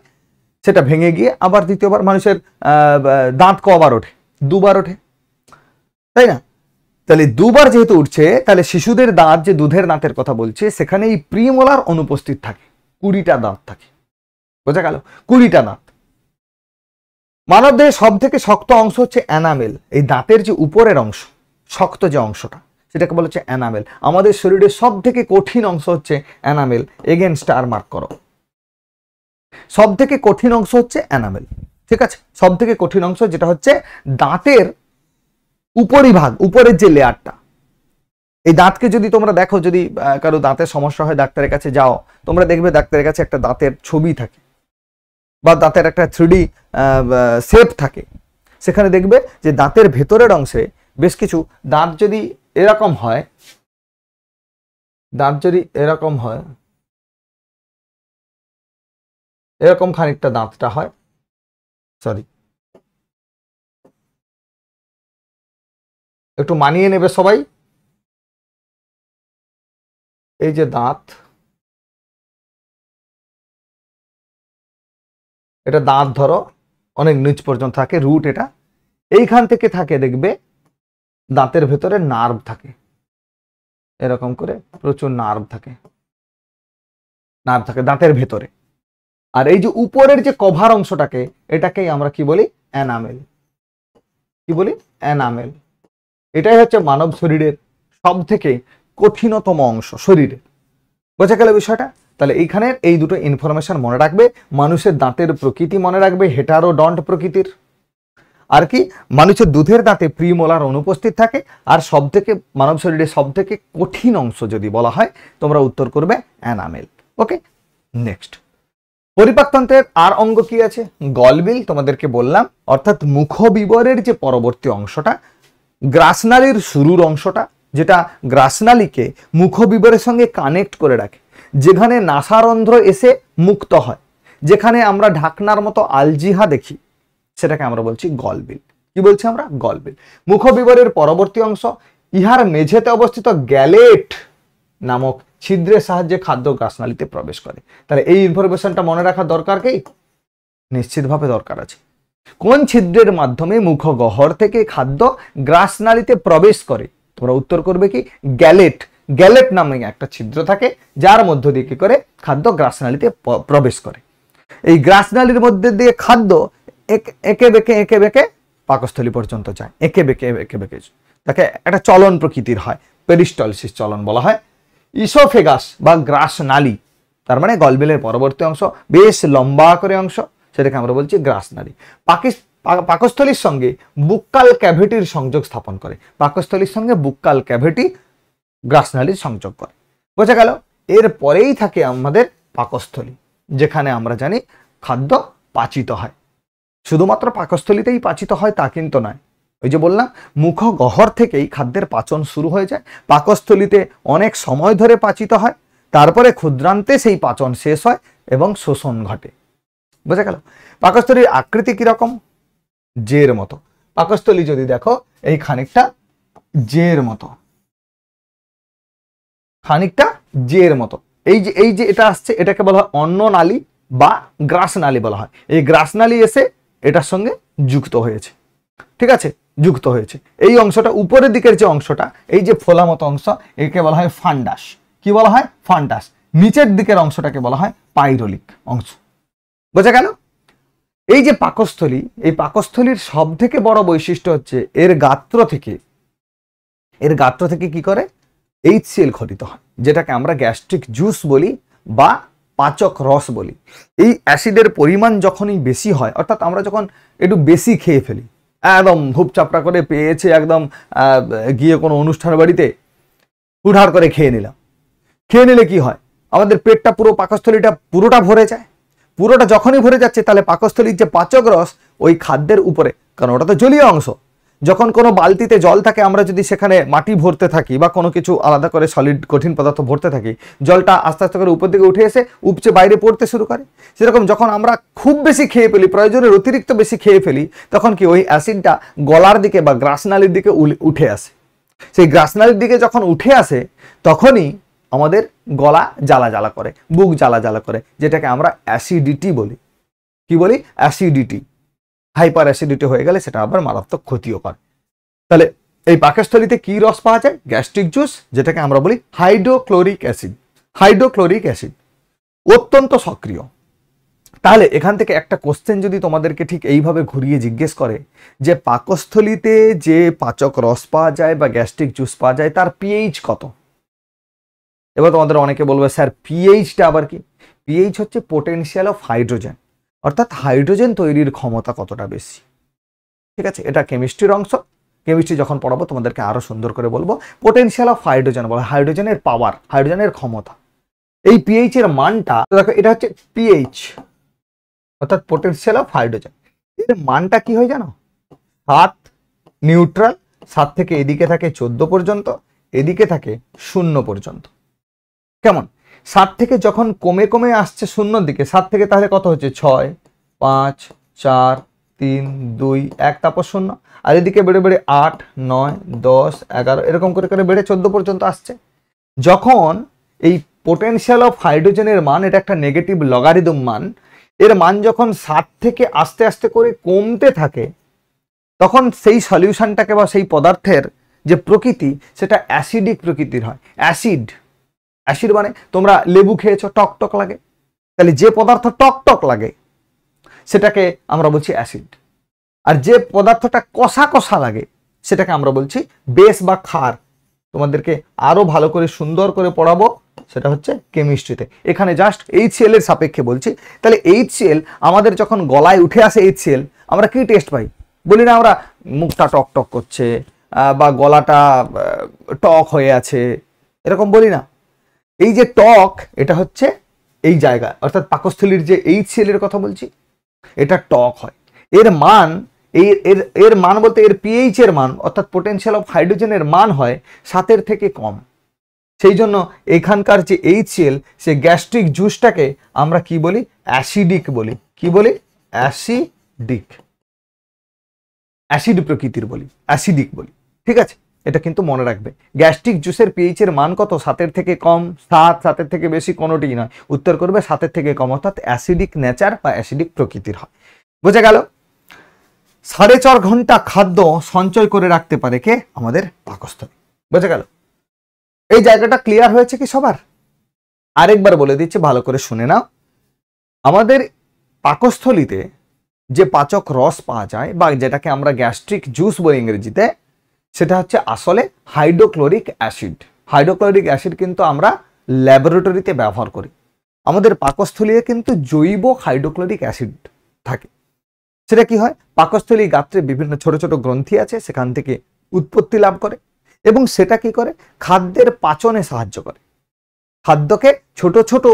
সেটা ভেঙে গিয়ে আবার দ্বিতীয়বার মানুষের দাঁত কবার ওঠে? 2বার ওঠে, তাই না? তাহলে 2বার যেহেতু উঠছে, তাহলে শিশুদের দাঁত যে দুধের দাঁতের কথা বলছে সেখানে এই প্রিমোলার অনুপস্থিত থাকে, 20টা দাঁত থাকে। বোঝা গেল? 20টা দাঁত। মানবদেহের সব থেকে শক্ত অংশ হচ্ছে এনামেল। এই দাঁতের যে উপরের অংশ, শক্ত যে অংশটা, সেটাকে বলা হচ্ছে এনামেল। আমাদের শরীরের সব থেকে কঠিন অংশ হচ্ছে এনামেল। এগেন স্টার মার্ক করো। সব থেকে কঠিন অংশ হচ্ছে এনামেল, ঠিক আছে? সব থেকে কঠিন অংশ যেটা হচ্ছে দাঁতের উপরিভাগ, উপরের যে লেয়ারটা। এই দাঁতকে যদি তোমরা দেখো, যদি কারো দাঁতের সমস্যা হয় ডাক্তারের কাছে যাও, তোমরা দেখবে ডাক্তারের কাছে একটা দাঁতের ছবি থাকে বা দাঁতের একটা 3D শেপ থাকে। সেখানে দেখবে যে দাঁতের ভেতরের অংশে বেশ কিছু দাঁত যদি এরকম হয়, দাঁত যদি এরকম হয়, এরকম খানিকটা দাঁতটা হয়, সরি একটু মানিয়ে নেবে সবাই। এই যে দাঁত, এটা দাঁত ধরো অনেক নিচ পর্যন্ত থাকে, রুট এটা। এইখান থেকে থাকে দেখবে দাঁতের ভেতরে নার্ভ থাকে, এরকম করে প্রচুর নার্ভ থাকে, নার্ভ থাকে দাঁতের ভেতরে। আর এই যে উপরের যে কভার অংশটাকে, এটাকেই আমরা কি বলি? এনামেল। কি বলি? এনামেল। এটাই হচ্ছে মানব শরীরের সব থেকে কঠিনতম অংশ শরীরে। বোঝা গেল বিষয়টা? তাহলে এইখানের এই দুটো ইনফরমেশন মনে রাখবে। মানুষের দাঁতের প্রকৃতি মনে রাখবে, হেটারোডন্ট প্রকৃতির। আর কি, মানুষের দুধের দাঁতে প্রিমোলার অনুপস্থিত থাকে। আর সব থেকে মানব শরীরের সব থেকে কঠিন অংশ যদি বলা হয়, তোমরা উত্তর করবে এনামেল। ওকে, নেক্সট। পরিপাকতন্ত্রের আর অঙ্গ কি আছে? গলবিল তোমাদেরকে বললাম, অর্থাৎ মুখবিবরের যে পরবর্তী অংশটা, গ্রাসনালীর শুরুর অংশটা, যেটা গ্রাসনালীকে মুখবিবরের সঙ্গে কানেক্ট করে রাখে, যেখানে নাসারন্ধ্র এসে মুক্ত হয়, যেখানে আমরা ঢাকনার মতো আলজিহা দেখি, সেটাকে আমরা বলছি গলবিল। কি বলছি আমরা? গলবিল। মুখবিবরের পরবর্তী অংশ, ইহার মেঝেতে অবস্থিত গ্যালেট নামক ছিদ্রের সাহায্যে খাদ্য গ্রাসনালীতে প্রবেশ করে। তাহলে এই ইনফরমেশনটা মনে রাখা দরকার কি? নিশ্চিতভাবে দরকার আছে। কোন ছিদ্রের মাধ্যমে মুখগহ্বর থেকে খাদ্য গ্রাসনালীতে প্রবেশ করে? তোমরা উত্তর করবে কি? গ্যালেট। গ্যালেট নামে একটা ছিদ্র থাকে, যার মধ্য দিয়ে কি করে খাদ্য গ্রাসনালীতে প্রবেশ করে। এই গ্রাসনালীর মধ্যে দিয়ে খাদ্য এঁকে বেঁকে পাকস্থলী পর্যন্ত যায়, এঁকে বেঁকে তাকে একটা চলন প্রকৃতির হয়, পেরিস্টলসিস চলন বলা হয়। ইসোফেগাস বা গ্রাসনালী, তার মানে গলবিলের পরবর্তী অংশ, বেশ লম্বা করে অংশ, সেটাকে আমরা বলছি গ্রাসনালী। পাকস্থলীর সঙ্গে বুক্কাল ক্যাভিটির সংযোগ স্থাপন করে। পাকস্থলীর সঙ্গে বুক্কাল ক্যাভিটি গ্রাসনালীর সংযোগ করে। বোঝা গেল? এর পরেই থাকে আমাদের পাকস্থলী, যেখানে আমরা জানি খাদ্য পাচিত হয়। শুধুমাত্র পাকস্থলীতেই পাচিত হয় তা কিন্তু নয়। ওই যে বললাম, মুখগহ্বর থেকেই খাদ্যের পাচন শুরু হয়ে যায়, পাকস্থলীতে অনেক সময় ধরে পাচিত হয়, তারপরে ক্ষুদ্রান্তে সেই পাচন শেষ হয় এবং শোষণ ঘটে। বোঝা গেল? পাকস্থলীর আকৃতি কিরকম? জের মতো। পাকস্থলী যদি দেখো, এই খানিকটা জের মতো, খানিকটা জের মতো। এই যে এটা আসছে, এটাকে বলা হয় অন্ননালী বা গ্রাসনালী বলা হয়। এই গ্রাসনালী এসে এটার সঙ্গে যুক্ত হয়েছে, ঠিক আছে? যুক্ত হয়েছে। এই অংশটা, উপরের দিকের যে অংশটা, এই যে ফোলা মতো অংশ, একে বলা হয় ফান্ডাস। কি বলা হয়? ফান্ডাস। নিচের দিকের অংশটাকে বলা হয় পাইরোলিক অংশ। বোঝা গেল? এই যে পাকস্থলী, এই পাকস্থলীর সব থেকে বড় বৈশিষ্ট্য হচ্ছে এর গাত্র থেকে কি করে HCl খরিত হয়, যেটাকে আমরা গ্যাস্ট্রিক জুস বলি বা পাচক রস বলি। এই অ্যাসিডের পরিমাণ যখনই বেশি হয়, অর্থাৎ আমরা যখন একটু বেশি খেয়ে ফেলি, একদম হুপ চাপড়া করে পেয়েছে, একদম গিয়ে কোনো অনুষ্ঠান বাড়িতে হুড়হাড় করে খেয়ে নিলাম, খেয়ে নিলে কি হয়, আমাদের পেটটা পুরো পাকস্থলীটা পুরোটা ভরে যায়। পুরোটা যখনই ভরে যাচ্ছে তাহলে পাকস্থলীর যে পাচক রস ওই খাদ্যের উপরে, কারণ ওটা তো জলীয় অংশ, যখন কোনো বালতিতে জল থাকে আমরা যদি সেখানে মাটি ভরতে থাকি বা কোনো কিছু আলাদা করে সলিড কঠিন পদার্থ ভরতে থাকি, জলটা আস্তে আস্তে করে উপর দিকে উঠে এসে উপচে বাইরে পড়তে শুরু করে। সেরকম যখন আমরা খুব বেশি খেয়ে ফেলি, প্রয়োজনের অতিরিক্ত বেশি খেয়ে ফেলি, তখন কি ওই অ্যাসিডটা গলার দিকে বা গ্রাসনালীর দিকে উঠে আসে। সেই গ্রাসনালীর দিকে যখন উঠে আসে তখনই আমাদের গলা জ্বালা জ্বালা করে, বুক জ্বালা জ্বালা করে, যেটাকে আমরা অ্যাসিডিটি বলি। কি বলি? অ্যাসিডিটি। হাইপার অ্যাসিডিটি হয়ে গেলে সেটা আবার মারাত্মক ক্ষতিও করে। তাহলে এই পাকস্থলীতে কি রস পাওয়া যায়? গ্যাস্ট্রিক জুস, যেটাকে আমরা বলি হাইড্রোক্লোরিক অ্যাসিড। হাইড্রোক্লোরিক অ্যাসিড অত্যন্ত সক্রিয়। তাহলে এখান থেকে একটা কোশ্চেন যদি তোমাদেরকে ঠিক এইভাবে ঘুরিয়ে জিজ্ঞেস করে যে পাকস্থলীতে যে পাচক রস পাওয়া যায় বা গ্যাস্ট্রিক জুস পাওয়া যায় তার পিএইচ কত, এবার তোমাদের অনেকে বলবে স্যার পিএইচটা আবার কি? পিএইচ হচ্ছে পোটেনশিয়াল অফ হাইড্রোজেন, অর্থাৎ হাইড্রোজেন তৈরির ক্ষমতা কতটা বেশি। ঠিক আছে, এটা কেমিস্ট্রির অংশ। কেমিস্ট্রি যখন পড়াবো তোমাদেরকে আরো সুন্দর করে বলবো। পোটেনশিয়াল অফ হাইড্রোজেন বলে হাইড্রোজেনের পাওয়ার, হাইড্রোজেনের ক্ষমতা। এই পিএইচ এর মানটা দেখো, এটা হচ্ছে পিএইচ অর্থাৎ পোটেনশিয়াল অফ হাইড্রোজেন। এর মানটা কি হয় জানো? 7 নিউট্রাল, 7 থেকে এদিকে থাকে 14 পর্যন্ত, এদিকে থাকে 0 পর্যন্ত। কেমন? 7 থেকে যখন কমে কমে আসছে 0 দিকে, 7 থেকে তাহলে কত হচ্ছে? 6, 5, 4, 3, 2, 1, তারপর 0। আর এদিকে বেড়ে বেড়ে 8, 9, 10, 11 এরকম করে করে বেড়ে 14 পর্যন্ত আসছে। যখন এই পোটেনশিয়াল অফ হাইড্রোজেনের মান, এটা একটা নেগেটিভ লগারিদম মান, এর মান যখন 7 থেকে আস্তে আস্তে করে কমতে থাকে, তখন সেই সলিউশনটাকে বা সেই পদার্থের যে প্রকৃতি সেটা অ্যাসিডিক প্রকৃতির হয়। অ্যাসিড, অ্যাসিড মানে তোমরা লেবু খেয়েছো, টক টক লাগে, তাহলে যে পদার্থ টক টক লাগে সেটাকে আমরা বলছি অ্যাসিড। আর যে পদার্থটা কষা কষা লাগে সেটাকে আমরা বলছি বেস বা ক্ষার। তোমাদেরকে আরো ভালো করে সুন্দর করে পড়াবো, সেটা হচ্ছে কেমিস্ট্রিতে। এখানে জাস্ট HCl এর সাপেক্ষে বলছি। তাহলে HCl আমাদের যখন গলায় উঠে আসে, HCl আমরা কি টেস্ট পাই? বলি না আমরা মুখটা টক টক করছে বা গলাটা টক হয়ে আছে, এরকম বলি না? এই যে টক, এটা হচ্ছে এই জায়গা, অর্থাৎ পাকস্থলীর যে HCl এর কথা বলছি, এটা টক হয়। এর মান, এর মান বলতে এর পিএইচ এর মান, অর্থাৎ পোটেনশিয়াল অফ হাইড্রোজেনের মান হয় 7 থেকে কম। সেই জন্য এখানকার যে HCl, সে গ্যাস্ট্রিক জুসটাকে আমরা কি বলি? অ্যাসিডিক বলি। কি বলি? অ্যাসিডিক, অ্যাসিড প্রকৃতির বলি, অ্যাসিডিক বলি। ঠিক আছে, এটা কিন্তু মনে রাখবে। গ্যাস্ট্রিক জুসের পিএইচ এর মান কত? 7 থেকে কম, 7 থেকে বেশি কোনোটিই নয়, উত্তর করবে 7 থেকে কম, অর্থাৎ অ্যাসিডিক নেচার বা অ্যাসিডিক প্রকৃতির হয়। বুঝে গেল? 4.5 ঘন্টা খাদ্য সঞ্চয় করে রাখতে পারে কে? আমাদের পাকস্থলী। বুঝে গেল? এই জায়গাটা ক্লিয়ার হয়েছে কি সবার? আরেকবার বলে দিচ্ছি, ভালো করে শুনে নাও। আমাদের পাকস্থলীতে যে পাচক রস পাওয়া যায় বা যেটাকে আমরা গ্যাস্ট্রিক জুস বলি ইংরেজিতে, সেটা হচ্ছে আসলে হাইড্রোক্লোরিক অ্যাসিড। হাইড্রোক্লোরিক অ্যাসিড কিন্তু আমরা ল্যাবরেটরিতে ব্যবহার করি। আমাদের পাকস্থলীতে কিন্তু জৈব হাইড্রোক্লোরিক অ্যাসিড থাকে। সেটা কি হয়? পাকস্থলী গাত্রে বিভিন্ন ছোট ছোট গ্রন্থি আছে, সেখান থেকে উৎপত্তি লাভ করে এবং সেটা কি করে? খাদ্যের পাচনে সাহায্য করে, খাদ্যকে ছোট ছোট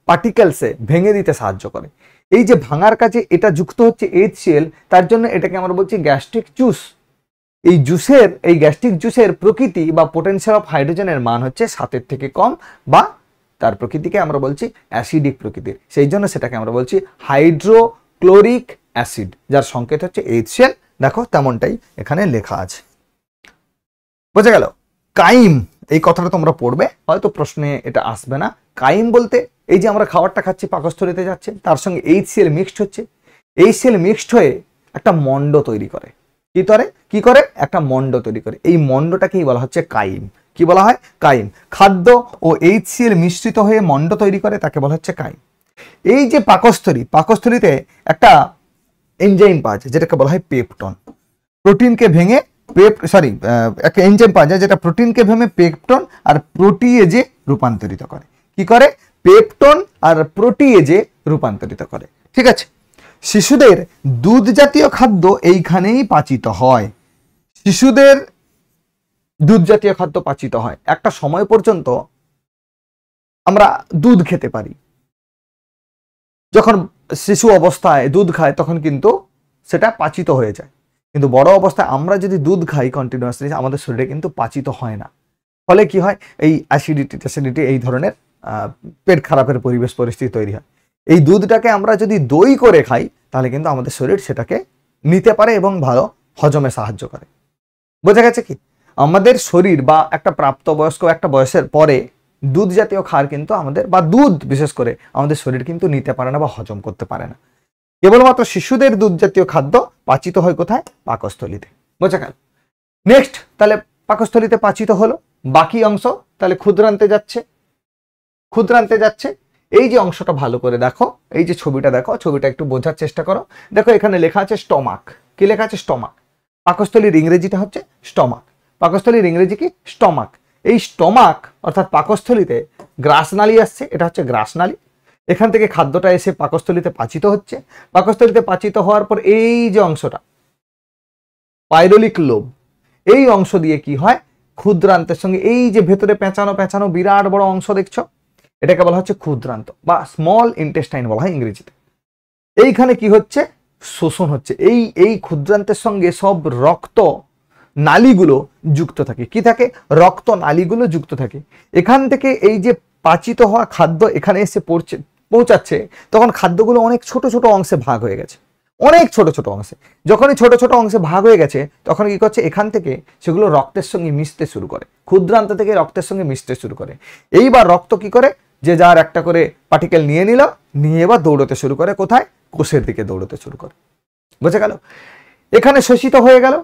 পার্টিকেলসে ভেঙে দিতে সাহায্য করে। এই যে ভাঙার কাজে এটা যুক্ত হচ্ছে HCl, তার জন্য এটাকে আমরা বলছি গ্যাস্ট্রিক জুস। এই জুসের, এই গ্যাস্ট্রিক জুসের প্রকৃতি বা পোটেনশিয়াল অফ হাইড্রোজেনের মান হচ্ছে 7 থেকে কম, বা তার প্রকৃতিকে আমরা বলছি অ্যাসিডিক প্রকৃতির। সেই জন্য সেটাকে আমরা বলছি হাইড্রোক্লোরিক অ্যাসিড, যার সংকেত হচ্ছে HCl। দেখো তেমনটাই এখানে লেখা আছে। বোঝা গেল? কাইম, এই কথাটা তোমরা পড়বে, হয়তো প্রশ্নে এটা আসবে না। কাইম বলতে এই যে আমরা খাবারটা খাচ্ছি, পাকস্থলীতে যাচ্ছে, তার সঙ্গে HCl মিক্সড হচ্ছে। HCl মিক্সড হয়ে একটা মণ্ড তৈরি করে। কি করে? একটা মণ্ড তৈরি করে। এই মণ্ডটাকেই বলা হচ্ছে কাইম। কি বলা হয়? কাইম। খাদ্য ও HCl মিশ্রিত হয়ে মণ্ড তৈরি করে, তাকে বলা হচ্ছে কাইম। এই যে পাকস্থলীতে একটা এনজাইম পাওয়া যায় যেটাকে বলা হয় পেপটন। প্রোটিনকে ভেঙে একটা এনজাইম পাওয়া যায় যেটা প্রোটিনকে ভেঙে পেপটন আর প্রোটিয়েজে রূপান্তরিত করে। কি করে? পেপটন আর প্রোটিয়েজে রূপান্তরিত করে। ঠিক আছে, শিশুদের দুধ জাতীয় খাদ্য এইখানেই পাচিত হয়। শিশুদের দুধ জাতীয় খাদ্য পাচিত হয়, একটা সময় পর্যন্ত আমরা দুধ খেতে পারি। যখন শিশু অবস্থায় দুধ খায় তখন কিন্তু সেটা পাচিত হয়ে যায়, কিন্তু বড় অবস্থায় আমরা যদি দুধ খাই কন্টিনিউয়াসলি আমাদের শরীরে কিন্তু পাচিত হয় না। ফলে কি হয়, এই অ্যাসিডিটি এই ধরনের পেট খারাপের পরিবেশ পরিস্থিতি তৈরি হয়। এই দুধটাকে আমরা যদি দই করে খাই তাহলে কিন্তু আমাদের শরীর সেটাকে নিতে পারে এবং ভালো হজমে সাহায্য করে। বোঝা গেছে কি, আমাদের শরীর বা একটা প্রাপ্তবয়স্ক একটা বয়সের পরে দুধ জাতীয় খাবার কিন্তু আমাদের, বা দুধ বিশেষ করে আমাদের শরীর কিন্তু নিতে পারে না বা হজম করতে পারে না। কেবলমাত্র শিশুদের দুধ জাতীয় খাদ্য পাচিত হয় কোথায়? পাকস্থলীতে। বোঝা গেল? নেক্সট, তাহলে পাকস্থলীতে পাচিত হলো, বাকি অংশ তাহলে ক্ষুদ্রান্তে যাচ্ছে। ক্ষুদ্রান্তে যাচ্ছে, এই যে অংশটা ভালো করে দেখো, এই যে ছবিটা দেখো, ছবিটা একটু বোঝার চেষ্টা করো। দেখো এখানে লেখা আছে স্টমাক। কি লেখা আছে? স্টমাক। পাকস্থলীর ইংরেজিটা হচ্ছে স্টমাক। পাকস্থলীর ইংরেজি কি? স্টমাক। এই স্টমাক অর্থাৎ পাকস্থলীতে গ্রাসনালী আসছে, এটা হচ্ছে গ্রাসনালী। এখান থেকে খাদ্যটা এসে পাকস্থলীতে পাচিত হচ্ছে। পাকস্থলীতে পাচিত হওয়ার পর এই যে অংশটা পাইরোলিক লোব, এই অংশ দিয়ে কি হয়, ক্ষুদ্রান্তের সঙ্গে এই যে ভেতরে পেঁচানো পেঁচানো বিরাট বড় অংশ দেখছো, এটাকে বলা হচ্ছে ক্ষুদ্রান্ত বা স্মল ইন্টেস্টাইন বলা হয় ইংরেজিতে। এইখানে কি হচ্ছে? শোষণ হচ্ছে। এই ক্ষুদ্রান্তের সঙ্গে সব রক্ত নালীগুলো যুক্ত থাকে। কি থাকে? রক্ত নালীগুলো যুক্ত থাকে। এখান থেকে এই যে পাচিত হওয়া খাদ্য এখানে এসে পৌঁছাচ্ছে, তখন খাদ্যগুলো অনেক ছোট ছোট অংশে ভাগ হয়ে গেছে, অনেক ছোট ছোট অংশে। যখনই ছোট ছোট অংশে ভাগ হয়ে গেছে তখন কি করছে, এখান থেকে সেগুলো রক্তের সঙ্গে মিশতে শুরু করে, ক্ষুদ্রান্ত থেকে রক্তের সঙ্গে মিশতে শুরু করে। এইবার রক্ত কি করে, যে যার একটা করে পার্টিকেল নিয়ে নিল, নিয়ে এবার দৌড়তে শুরু করে কোথায়? কোষের দিকে দৌড়তে শুরু করে। বুঝে গেল? এখানে শোষিত হয়ে গেল,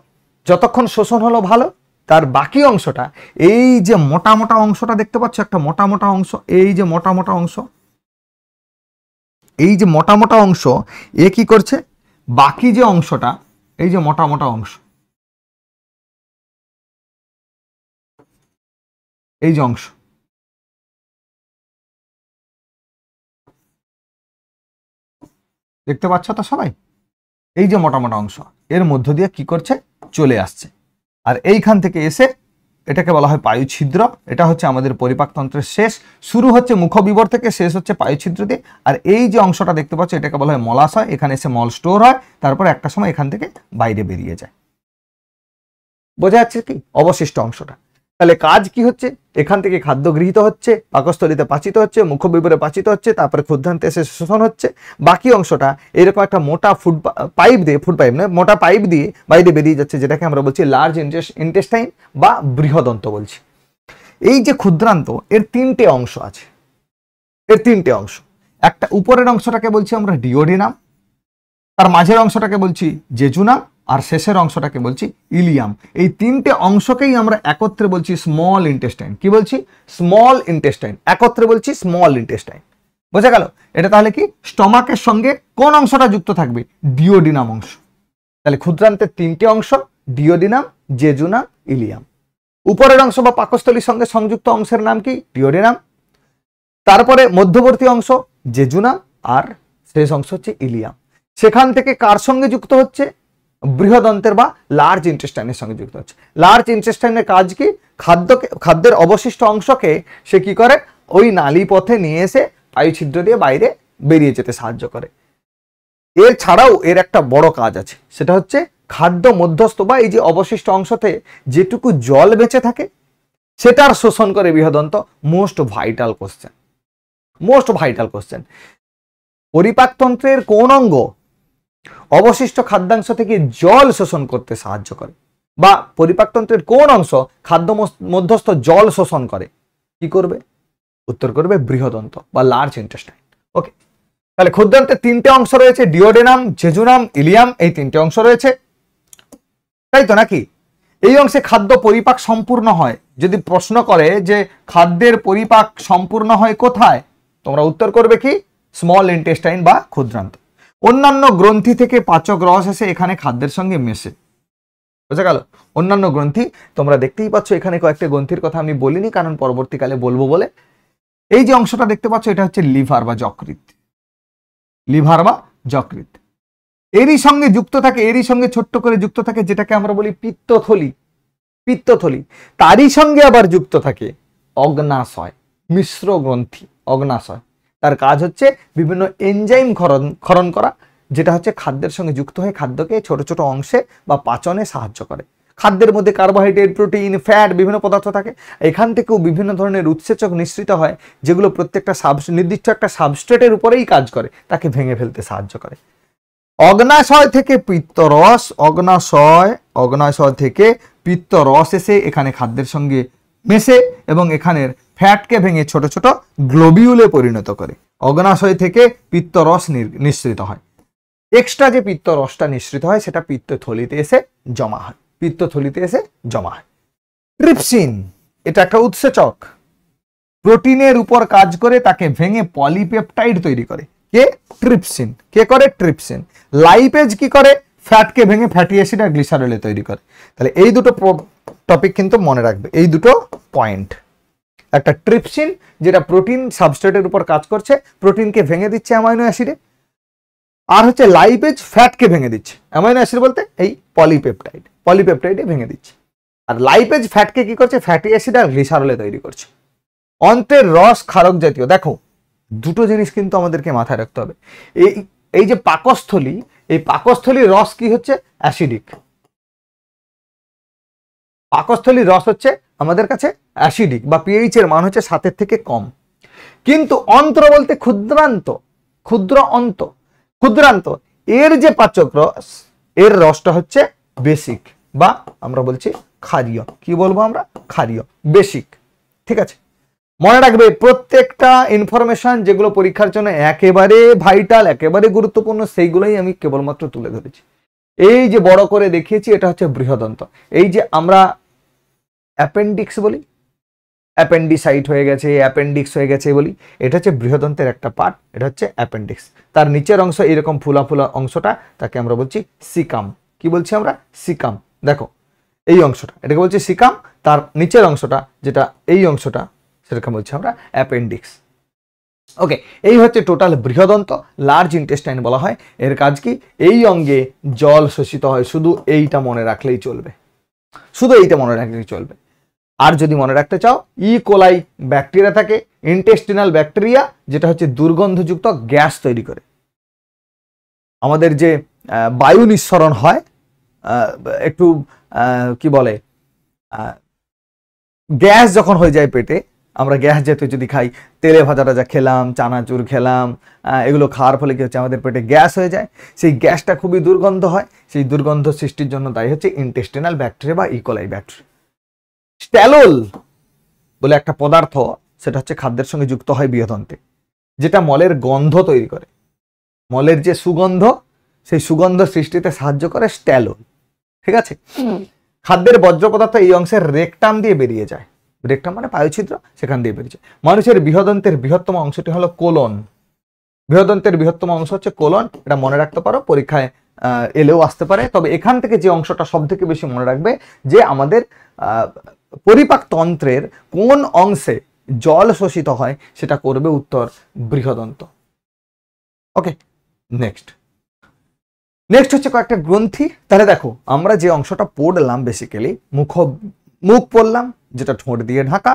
যতক্ষণ শোষণ হলো ভালো। তার বাকি অংশটা, এই যে মোটা মোটা অংশটা দেখতে পাচ্ছ, একটা মোটা মোটা অংশ, এই যে মোটা মোটা অংশ, এই যে মোটা মোটা অংশ, এ কি করছে, বাকি যে অংশটা, এই যে মোটা মোটা অংশ, এই যে অংশ, দেখতে পাচ্ছ তো সবাই? এই যে মোটা মোটা অংশ, এর মধ্য দিয়ে কি করছে, চলে আসছে। আর এইখান থেকে এসে এটাকে বলা হয় পায়ুছিদ্র। এটা হচ্ছে আমাদের পরিপাকতন্ত্রের শেষ, শুরু হচ্ছে মুখবিবর থেকে, শেষ হচ্ছে পায়ুছিদ্র দিয়ে। আর এই যে অংশটা দেখতে পাচ্ছ এটাকে বলা হয় মলাশয়। এখানে এসে মল স্টোর হয়, তারপর একটা সময় এখান থেকে বাইরে বেরিয়ে যায়। বোঝা যাচ্ছে কি অবশিষ্ট অংশটা? তাহলে কাজ কি হচ্ছে, এখান থেকে খাদ্য গৃহীত হচ্ছে, পাকস্থলীতে পাচিত হচ্ছে, মুখবিবরে পাচিত হচ্ছে, তারপরে ক্ষুদ্রান্তে এসে শোষণ হচ্ছে। বাকি অংশটা এরকম একটা মোটা পাইপ দিয়ে, ফুড পাইপ নয়, মোটা পাইপ দিয়ে বাইরে বেরিয়ে যাচ্ছে, যেটাকে আমরা বলছি লার্জ ইন্টেস্টাইন বা বৃহদন্ত বলছি। এই যে ক্ষুদ্রান্ত, এর তিনটে অংশ আছে, এর তিনটে অংশ। একটা উপরের অংশটাকে বলছি আমরা ডিওডিনাম, তার মাঝের অংশটাকে বলছি জেজুনাম, আর শেষের অংশটাকে বলছি ইলিয়াম। এই তিনটে অংশকেই আমরা একত্রে বলছি স্মল ইন্টেস্টাইন। কি বলছি? Small intestine. একত্রে বলছি স্মল ইন্টেস্টাইন। বোঝা গেল? এটা তাহলে কি, স্টমাকের সঙ্গে কোন অংশটা যুক্ত থাকবে? ডিওডিনাম অংশ। তাহলে ক্ষুদ্রান্তের তিনটে অংশ, ডিওডিনাম, জেজুনাম, ইলিয়াম। উপরের অংশ বা পাকস্থলীর সঙ্গে সংযুক্ত অংশের নাম কি? ডিওডিনাম। তারপরে মধ্যবর্তী অংশ জেজুনাম, আর শেষ অংশ হচ্ছে ইলিয়াম। সেখান থেকে কার সঙ্গে যুক্ত হচ্ছে? বৃহদন্তের বা লার্জ ইন্টেস্টাইনের সঙ্গে যুক্ত হচ্ছে। লার্জ ইন্টেস্টাইনের কাজ কি? খাদ্যের অবশিষ্ট অংশকে সে কি করে, ওই নালী পথে নিয়ে এসে পায়ুছিদ্র দিয়ে বাইরে বেরিয়ে যেতে সাহায্য করে। এর ছাড়াও এর একটা বড় কাজ আছে, সেটা হচ্ছে খাদ্য মধ্যস্থ বা এই যে অবশিষ্ট অংশতে যেটুকু জল বেঁচে থাকে সেটার শোষণ করে বৃহদন্ত। Most vital question, most vital question. পরিপাকতন্ত্রের কোন অঙ্গ অবশিষ্ট খাদ্যাংশ থেকে জল শোষণ করতে সাহায্য করে, বা পরিপাকতন্ত্রের কোন অংশ খাদ্য মধ্যস্থ জল শোষণ করে? কি করবে? উত্তর করবে বৃহদন্ত বা লার্জ ইন্টেস্টাইন। ওকে, তাহলে ক্ষুদ্রান্তের তিনটে অংশ রয়েছে, ডিওডেনাম, জেজুনাম, ইলিয়াম, এই তিনটে অংশ রয়েছে, তাই তো নাকি? এই অংশে খাদ্য পরিপাক সম্পূর্ণ হয়। যদি প্রশ্ন করে যে খাদ্যের পরিপাক সম্পূর্ণ হয় কোথায়, তোমরা উত্তর করবে কি? স্মল ইন্টেস্টাইন বা ক্ষুদ্রান্ত। অন্যান্য গ্রন্থি থেকে পাচক রস এসে এখানে খাদ্যের সঙ্গে মেশে। বুঝা গেল? অন্যান্য গ্রন্থি, তোমরা দেখতেই পাচ্ছ এখানে কয়েকটা গ্রন্থির কথা আমি বলিনি, কারণ পরবর্তীকালে বলবো বলে। এই যে অংশটা দেখতে পাচ্ছ এটা হচ্ছে লিভার বা যকৃৎ, লিভার বা যকৃৎ। এরই সঙ্গে যুক্ত থাকে, এরই সঙ্গে ছোট্ট করে যুক্ত থাকে যেটাকে আমরা বলি পিত্তথলি, পিত্তথলি। তারই সঙ্গে আবার যুক্ত থাকে অগ্নাশয়, মিশ্র গ্রন্থি, অগ্নাশয়। তার কাজ হচ্ছে বিভিন্ন এনজাইম ক্ষরণ করা, যেটা হচ্ছে খাদ্যের সঙ্গে যুক্ত হয়ে খাদ্যকে ছোট ছোট অংশে বা পাচনে সাহায্য করে। খাদ্যের মধ্যে কার্বোহাইড্রেট, প্রোটিন, ফ্যাট বিভিন্ন পদার্থ থাকে। এখান থেকেও বিভিন্ন ধরনের উৎসেচক নিঃসৃত হয়, যেগুলো প্রত্যেকটা নির্দিষ্ট একটা সাবস্ট্রেটের উপরেই কাজ করে, তাকে ভেঙে ফেলতে সাহায্য করে। অগ্নাশয় থেকে পিত্তরস, অগ্নাশয় থেকে পিত্তরস এসে এখানে খাদ্যের সঙ্গে মেশে এবং এখানের ফ্যাটকে ভেঙে ছোট ছোট গ্লোবিউলে পরিণত করে। অগ্নাশয় থেকে পিত্তরস নিঃসৃত হয়। এক্সট্রা যে পিত্তরসটা নিঃসৃত হয় সেটা পিত্তথলিতে এসে জমা হয়, পিত্তথলিতে এসে জমা হয়। ট্রিপসিন এটা একটা উৎসেচক, প্রোটিনের উপর কাজ করে তাকে ভেঙে পলিপেপটাইড তৈরি করে। কে? ট্রিপসিন। কে করে? ট্রিপসিন। লাইপেজ কি করে? ফ্যাটকে ভেঙে ফ্যাটি অ্যাসিড আর গ্লিসারলে তৈরি করে। তাহলে এই দুটো টপিক কিন্তু মনে রাখবে, এই দুটো পয়েন্ট। একটা ট্রিপসিন যেটা প্রোটিন সাবস্ট্রেটের উপর কাজ করছে, প্রোটিনকে ভেঙে দিচ্ছে অ্যামাইনো অ্যাসিডে, আর হচ্ছে লাইপেজ ফ্যাটকে ভেঙে দিচ্ছে। অ্যামাইনো অ্যাসিড বলতে এই পলিপেপটাইড, পলিপেপটাইডে ভেঙে দিচ্ছে। আর লাইপেজ ফ্যাটকে কি করছে? ফ্যাটি অ্যাসিড আর গ্লিসারলে তৈরি করছে। অন্ত্রের রস ক্ষারক জাতীয়। দেখো দুটো জিনিস কিন্তু আমাদেরকে মাথায় রাখতে হবে। এই যে পাকস্থলী, এই পাকস্থলীর রস কি হচ্ছে? অ্যাসিডিক। পাকস্থলীর রস হচ্ছে আমাদের কাছে অ্যাসিডিক বা পিএইচ এর মান হচ্ছে 7 থেকে কম। কিন্তু অন্ত্র বলতে ক্ষুদ্রান্ত, ক্ষুদ্র অন্ত, ক্ষুদ্রান্ত এর যে পাচক রস, এর রসটা হচ্ছে বেসিক বা আমরা বলছি ক্ষারীয়। কি বলবো আমরা? ক্ষারীয়, বেসিক। ঠিক আছে, মনে রাখবে প্রত্যেকটা ইনফরমেশন যেগুলো পরীক্ষার জন্য একেবারে ভাইটাল, একেবারে গুরুত্বপূর্ণ, সেইগুলোই আমি কেবলমাত্র তুলে ধরেছি। এই যে বড় করে দেখিয়েছি এটা হচ্ছে বৃহদন্ত। এই যে আমরা অ্যাপেন্ডিক্স বলি, অ্যাপেন্ডিসাইট হয়ে গেছে, অ্যাপেন্ডিক্স হয়ে গেছে বলি, এটা হচ্ছে বৃহদন্তের একটা পার্ট, এটা হচ্ছে অ্যাপেন্ডিক্স। তার নিচের অংশ এরকম ফুলা ফুলা অংশটা, তাকে আমরা বলছি সিকাম। কি বলছি আমরা? সিকাম। দেখো এই অংশটা, এটাকে বলছি সিকাম। তার নিচের অংশটা যেটা এই অংশটা, সেটাকে বলছি আমরা অ্যাপেন্ডিক্স। ওকে, এই হচ্ছে টোটাল বৃহদন্ত, লার্জ ইন্টেস্টাইন বলা হয়। এর কাজ কি? এই অঙ্গে জল শোষিত হয়, শুধু এইটা মনে রাখলেই চলবে, শুধু এইটা মনে রাখলেই চলবে। আর যদি মনে রাখতে চাও, কোলাই ব্যাকটেরিয়া থাকে, ইন্টেস্টিনাল ব্যাকটেরিয়া, যেটা হচ্ছে দুর্গন্ধযুক্ত গ্যাস তৈরি করে। আমাদের যে বায়ু নিঃসরণ হয়, একটু কি বলে, গ্যাস যখন হয়ে যায় পেটে, আমরা গ্যাস জাতীয় যদি খাই, তেলে ভাজা টাজা খেলাম, চানাচুর খেলাম, এগুলো খাওয়ার ফলে কি হচ্ছে? আমাদের পেটে গ্যাস হয়ে যায়। সেই গ্যাসটা খুবই দুর্গন্ধ হয়। সেই দুর্গন্ধ সৃষ্টির জন্য দায়ী হচ্ছে ইন্টেস্টিনাল ব্যাকটেরিয়া বা ইকোলাই ব্যাকটেরিয়া। স্ট্যালোল বলে একটা পদার্থ, সেটা হচ্ছে খাদ্যের সঙ্গে যুক্ত হয় বৃহদন্তে, যেটা মলের গন্ধ তৈরি করে। মলের যে সুগন্ধ, সেই সুগন্ধ সৃষ্টিতে সাহায্য করে স্ট্যালোল। ঠিক আছে, খাদ্যের বর্জ্য পদার্থ এই অংশের রেকটাম দিয়ে বেরিয়ে যায়। রেকটাম মানে পায়ুছিদ্র, সেখান দিয়ে বেরিয়ে যায়। মানুষের বৃহদন্তের বৃহত্তম অংশটি হলো কোলন। বৃহদন্তের বৃহত্তম অংশ হচ্ছে কোলন। এটা মনে রাখতে পারো, পরীক্ষায় এলেও আসতে পারে। তবে এখান থেকে যে অংশটা সব থেকে বেশি মনে রাখবে, যে আমাদের পরিপাক তন্ত্রের কোন অংশে জল শোষিত হয়, সেটা করবে উত্তর বৃহদন্ত। ওকে, নেক্সট হচ্ছে কয়েকটা গ্রন্থি। তাহলে দেখো আমরা যে অংশটা পড়লাম, বেসিক্যালি মুখ পড়লাম, যেটা ঠোঁট দিয়ে ঢাকা।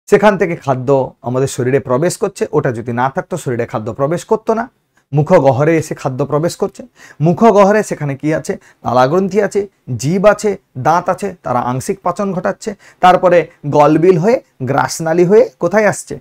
সেখান থেকে খাদ্য আমাদের শরীরে প্রবেশ করছে। ওটা যদি না থাকতো শরীরে খাদ্য প্রবেশ করতো না। মুখগহ্বরে এসে খাদ্য প্রবেশ করছে। মুখগহ্বরে সেখানে কি আছে? তালাগ্রন্থি আছে, জীব আছে, দাঁত আছে, তারা আংশিক পাচন ঘটাচ্ছে। তারপরে গলবিল হয়ে, গ্রাসনালী হয়ে কোথায় আসছে?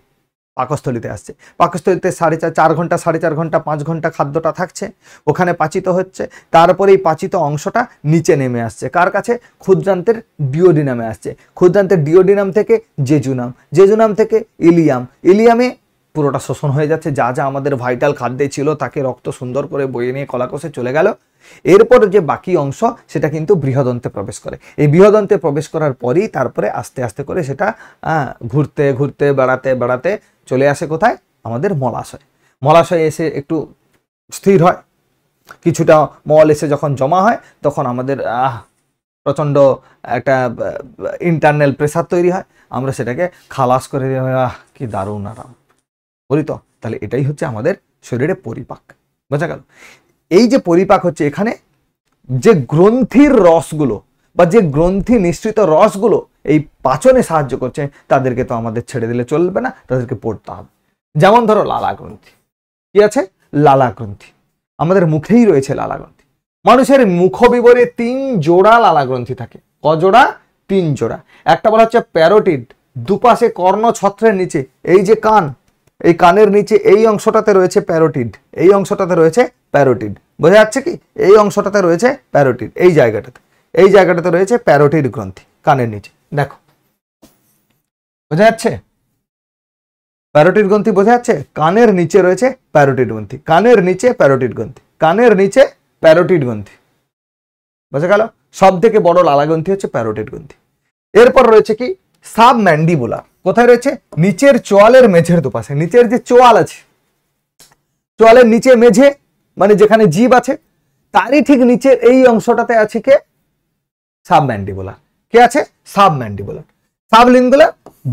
পাকস্থলিতে আসছে। পাকস্থলিতে 4.5 ঘন্টা, 4.5 ঘন্টা, 5 ঘন্টা খাদ্যটা থাকছে, ওখানে পাচিত হচ্ছে। তারপরে এই পাচিত অংশটা নিচে নেমে আসছে। কার কাছে? ক্ষুদ্রান্তের ডিওডিনামে আসছে। ক্ষুদ্রান্তের ডিওডিনাম থেকে জেজুনাম, জেজুনাম থেকে ইলিয়াম, ইলিয়ামে পুরোটা শোষণ হয়ে যাচ্ছে। যা যা আমাদের ভাইটাল খাদ্যে ছিল, তাকে রক্ত সুন্দর করে বয়ে নিয়ে কলাকোষে চলে গেল। এরপর যে বাকি অংশ, সেটা কিন্তু বৃহদন্তে প্রবেশ করে। এই বৃহদন্তে প্রবেশ করার পরই তারপরে আস্তে আস্তে করে সেটা ঘুরতে ঘুরতে বেড়াতে বেড়াতে চলে আসে কোথায়? আমাদের মলাশয়। মলাশয়ে এসে একটু স্থির হয়, কিছুটা মল এসে যখন জমা হয়, তখন আমাদের প্রচণ্ড একটা ইন্টারনাল প্রেসার তৈরি হয়, আমরা সেটাকে খালাস করে দিই, কি দারুণ আরাম, বলি তো। তাহলে এটাই হচ্ছে আমাদের শরীরে পরিপাক, বোঝা গেল? এই যে পরিপাক হচ্ছে, এখানে যে গ্রন্থির রসগুলো বা যে গ্রন্থি নিঃসৃত রসগুলো এই পাচনে সাহায্য করছে, তাদেরকে তো আমাদের ছেড়ে দিলে চলবে না, তাদেরকে পড়তে হবে। যেমন ধরো লালা গ্রন্থি, কি আছে? লালা গ্রন্থি, আমাদের মুখেই রয়েছে লালা গ্রন্থি। মানুষের মুখ বিবরে 3 জোড়া লালা গ্রন্থি থাকে। ক জোড়া? 3 জোড়া। একটা বলা হচ্ছে প্যারোটিড, দুপাশে কর্ণ ছত্রের নিচে, এই যে কান, এই কানের নিচে এই অংশটাতে রয়েছে প্যারোটিড, এই অংশটাতে রয়েছে প্যারোটিড, বোঝা যাচ্ছে কি? এই অংশটাতে রয়েছে প্যারোটিড, এই জায়গাটাতে রয়েছে প্যারোটিড গ্রন্থি কানের নিচে, দেখো বোঝা যাচ্ছে? প্যারোটিড গ্রন্থি বোঝা যাচ্ছে? কানের নিচে রয়েছে প্যারোটিড গ্রন্থি, কানের নিচে প্যারোটিড গ্রন্থি, কানের নিচে প্যারোটিড গ্রন্থি, বোঝা গেল? সব থেকে বড় লালা গ্রন্থি হচ্ছে প্যারোটিড গ্রন্থি। এরপর রয়েছে কি? সাবম্যান্ডিবুলার। কোথায় রয়েছে? নিচের চোয়ালের মেঝের দুপাশে, নিচের যে চোয়াল আছে, চোয়ালের নিচে মেঝে মানে যেখানে জীব আছে, তারই ঠিক নিচের এই অংশটাতে আছে কে? সাবম্যান্ডিবুলার। কে আছে? সাবম্যান্ডিবুলার। সাবলিঙ্গুলার